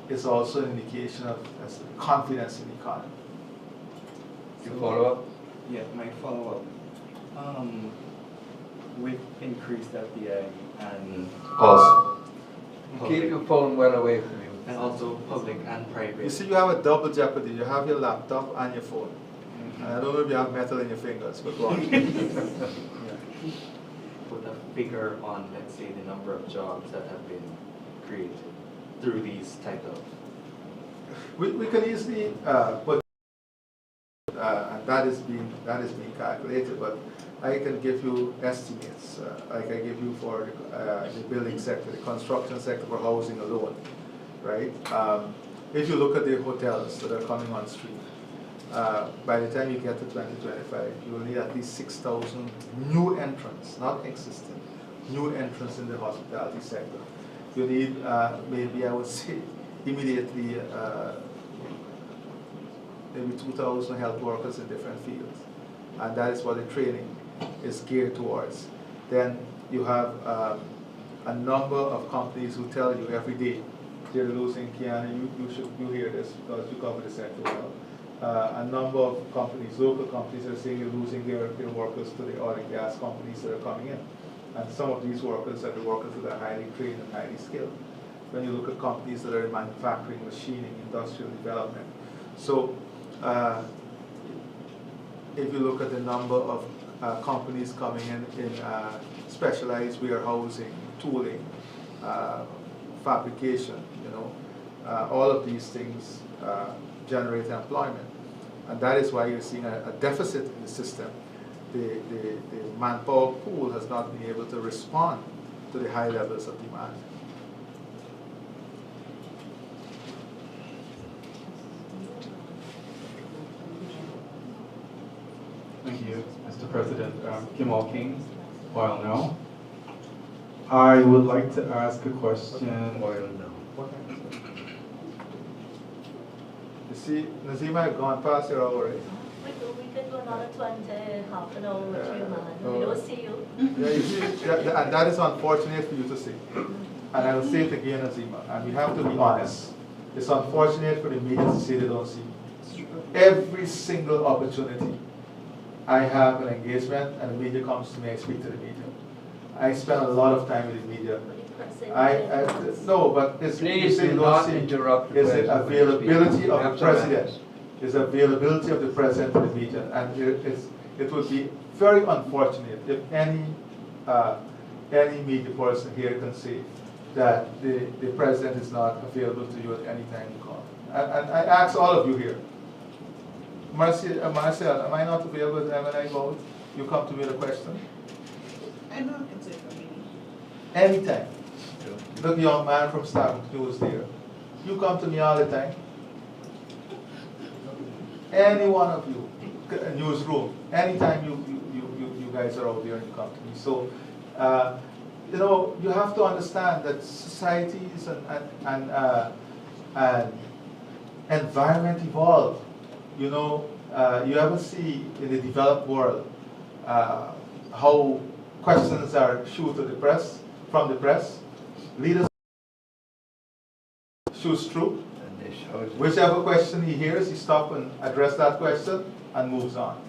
Speaker 1: is also an indication of confidence in the economy.
Speaker 2: You follow up?
Speaker 9: Yeah, my follow-up. With increased FDI and
Speaker 1: Also,
Speaker 2: Keep your phone well away from you.
Speaker 9: and also public and private.
Speaker 1: you see, you have a double jeopardy. You have your laptop and your phone. And I don't know if you have metal in your fingers, but go on.
Speaker 9: Put a figure on, let's say, the number of jobs that have been created through these type of.
Speaker 1: We can easily put, and that is being calculated, but I can give you estimates, like I give you for the building sector, the construction sector for housing alone, right? If you look at the hotels that are coming on stream, by the time you get to 2025, you will need at least 6,000 new entrants, not existing, new entrants in the hospitality sector. You need, maybe I would say, immediately, maybe 2,000 health workers in different fields. And that is what the training is geared towards. Then you have a number of companies who tell you every day they're losing, Kiana, you hear this because you cover the sector well. A number of companies, local companies, are saying you're losing their workers to the oil and gas companies that are coming in. And some of these workers are the workers that are highly trained and highly skilled. When you look at companies that are in manufacturing, machining, industrial development. So if you look at the number of companies coming in specialized warehousing, tooling, fabrication, you know, all of these things generate employment. And that is why you're seeing a deficit in the system. The manpower pool has not been able to respond to the high levels of demand.
Speaker 10: you, Mr. President. Kim King, Oil Now. I would like to ask a question.
Speaker 2: Oil now.
Speaker 1: You see, Nazima had gone past your hour already.
Speaker 5: We could go another 20, half an hour with you, man.
Speaker 1: Oh.
Speaker 5: We don't see you.
Speaker 1: Yeah, you see, and that is unfortunate for you to see. And I will say it again, Nazima, and we have to be honest. It's unfortunate for the media to say they don't see me. Every single opportunity I have an engagement and the media comes to me, I speak to the media. I spend a lot of time with the media. No, but it's,
Speaker 2: Please
Speaker 1: you
Speaker 2: do
Speaker 1: don't
Speaker 2: not
Speaker 1: see,
Speaker 2: interrupt the
Speaker 1: it's the
Speaker 2: president when he
Speaker 1: availability
Speaker 2: speaks.
Speaker 1: of the
Speaker 2: Have some
Speaker 1: president.
Speaker 2: manners.
Speaker 1: It's availability of the president to the media, and it would be very unfortunate if any media person here can say that the president is not available to you at any time you call. And I ask all of you here, Marcel, am I not available when I go out? You come to me with a question?
Speaker 4: I know I can say for me.
Speaker 1: Anytime. Look, young man from Stafford who was there. You come to me all the time. Any one of you, newsroom, anytime you guys are out there and you come to me. So, you know, you have to understand that societies and environment evolve. You know, you ever see in the developed world how questions are shot to the press, from the press, leaders shoots through. Whichever question he hears, he stops and addresses that question and moves on.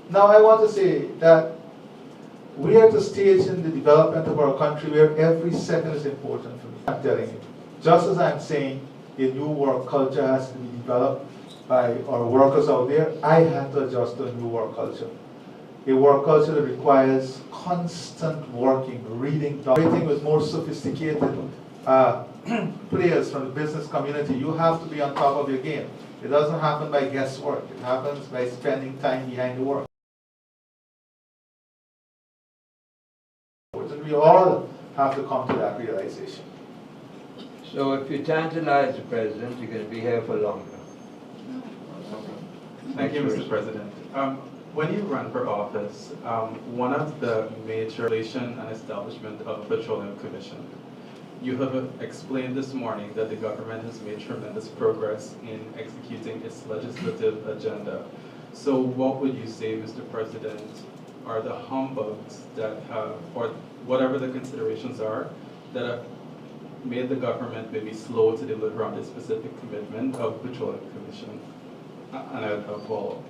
Speaker 1: Now I want to say that we are at a stage in the development of our country where every second is important for me. I'm telling you. Just as I'm saying a new work culture has to be developed by our workers out there, I had to adjust to a new work culture. A work culture that requires constant working, reading, operating with more sophisticated players from the business community. You have to be on top of your game. It doesn't happen by guesswork. It happens by spending time behind the work. And we all have to come to that realization.
Speaker 2: So if you tantalize the president, you're going to be here for longer.
Speaker 10: Thank you, Mr. President. When you ran for office, one of the major regulation and establishment of the Petroleum Commission, you have explained this morning that the government has made tremendous progress in executing its legislative agenda. So what would you say, Mr. President, are the humbugs that have, or whatever the considerations are, that have made the government maybe slow to deliver on the specific commitment of the Petroleum Commission? And I'll have a follow-up.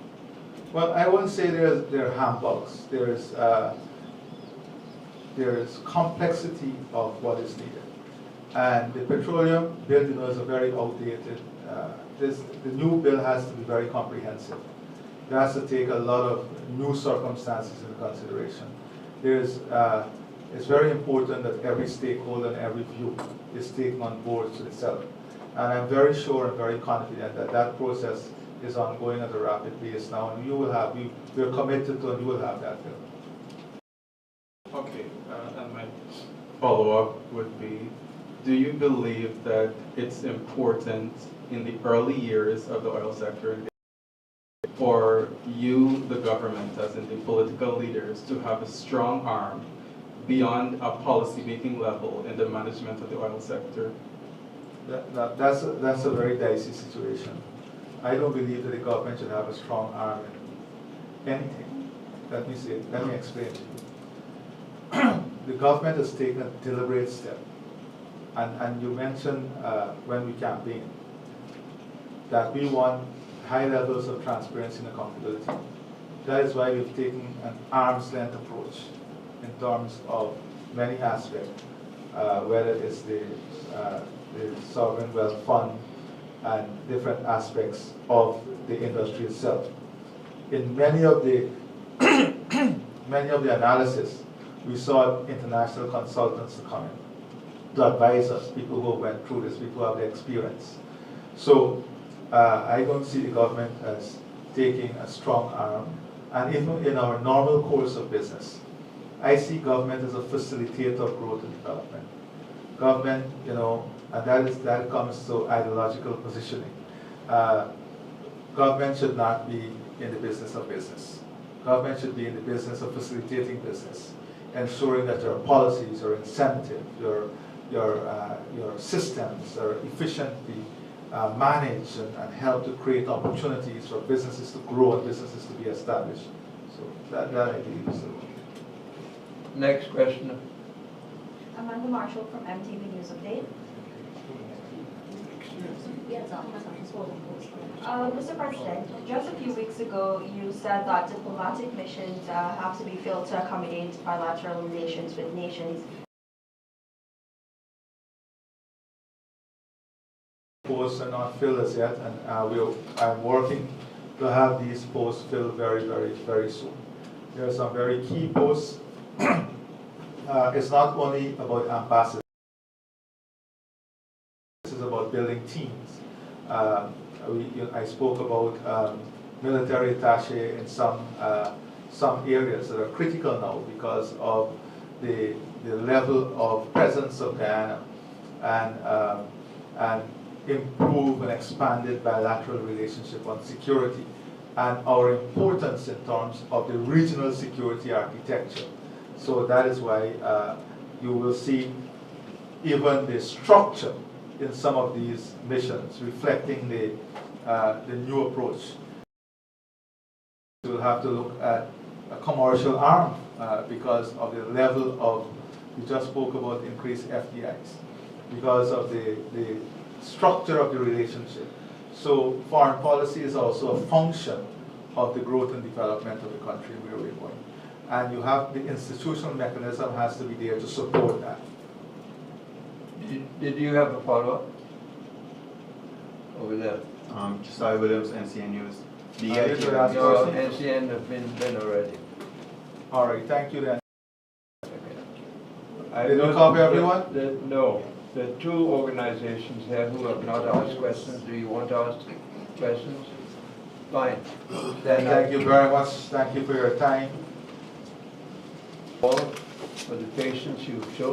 Speaker 1: Well, I wouldn't say there are humbugs. There is complexity of what is needed. And the petroleum bill, you know, is a very outdated. The new bill has to be very comprehensive. It has to take a lot of new circumstances into consideration. It's very important that every stakeholder and every view is taken on board to itself. And I'm very sure and very confident that that process is ongoing at a rapid pace now, and we're committed to, and you will have that bill.
Speaker 10: Okay, and my follow-up would be, do you believe that it's important in the early years of the oil sector for you, the government, as in the political leaders, to have a strong arm beyond a policy-making level in the management of the oil sector?
Speaker 1: That's a very dicey situation. I don't believe that the government should have a strong arm in anything. Let me explain to you. The government has taken a deliberate step. And you mentioned when we campaigned that we want high levels of transparency and accountability. That is why we've taken an arm's length approach in terms of many aspects, whether it's the sovereign wealth fund and different aspects of the industry itself. In many of the analysis, we saw international consultants to come in to advise us, people who went through this, people who have the experience. So I don't see the government as taking a strong arm, and even in our normal course of business, I see government as a facilitator of growth and development. Government, you know, and that comes to ideological positioning. Government should not be in the business of business. Government should be in the business of facilitating business, ensuring that your policies, your incentives, your systems are efficiently managed and help to create opportunities for businesses to grow and businesses to be established. So that I believe is the
Speaker 2: Next question.
Speaker 5: Amanda Marshall from MTV News Update. Mr. President, just a few weeks ago, you said that diplomatic missions have to be filled to accommodate bilateral relations with nations.
Speaker 1: Posts are not filled as yet, and I'm working to have these posts filled very, very, very soon. There are some very key posts. It's not only about ambassadors. This is about building teams. I spoke about military attaché in some areas that are critical now because of the level of presence of Guyana and improve and expanded bilateral relationship on security and our importance in terms of the regional security architecture. So that is why you will see even the structure in some of these missions reflecting the new approach. We'll have to look at a commercial arm because of the level of, we just spoke about increased FDIs, because of the structure of the relationship. So foreign policy is also a function of the growth and development of the country where we're going. And you have the institutional mechanism has to be there to support that.
Speaker 2: Did you have a follow-up? Over there.
Speaker 11: Josiah Williams, NCN News.
Speaker 2: No, NCN have been already.
Speaker 1: All right, thank you then.
Speaker 2: I
Speaker 1: Did you copy everyone?
Speaker 2: No. The two organizations here who have not asked questions, do you want to ask questions? Fine. Then
Speaker 1: Thank you very much. Thank you for your time.
Speaker 2: all for the patience you've shown.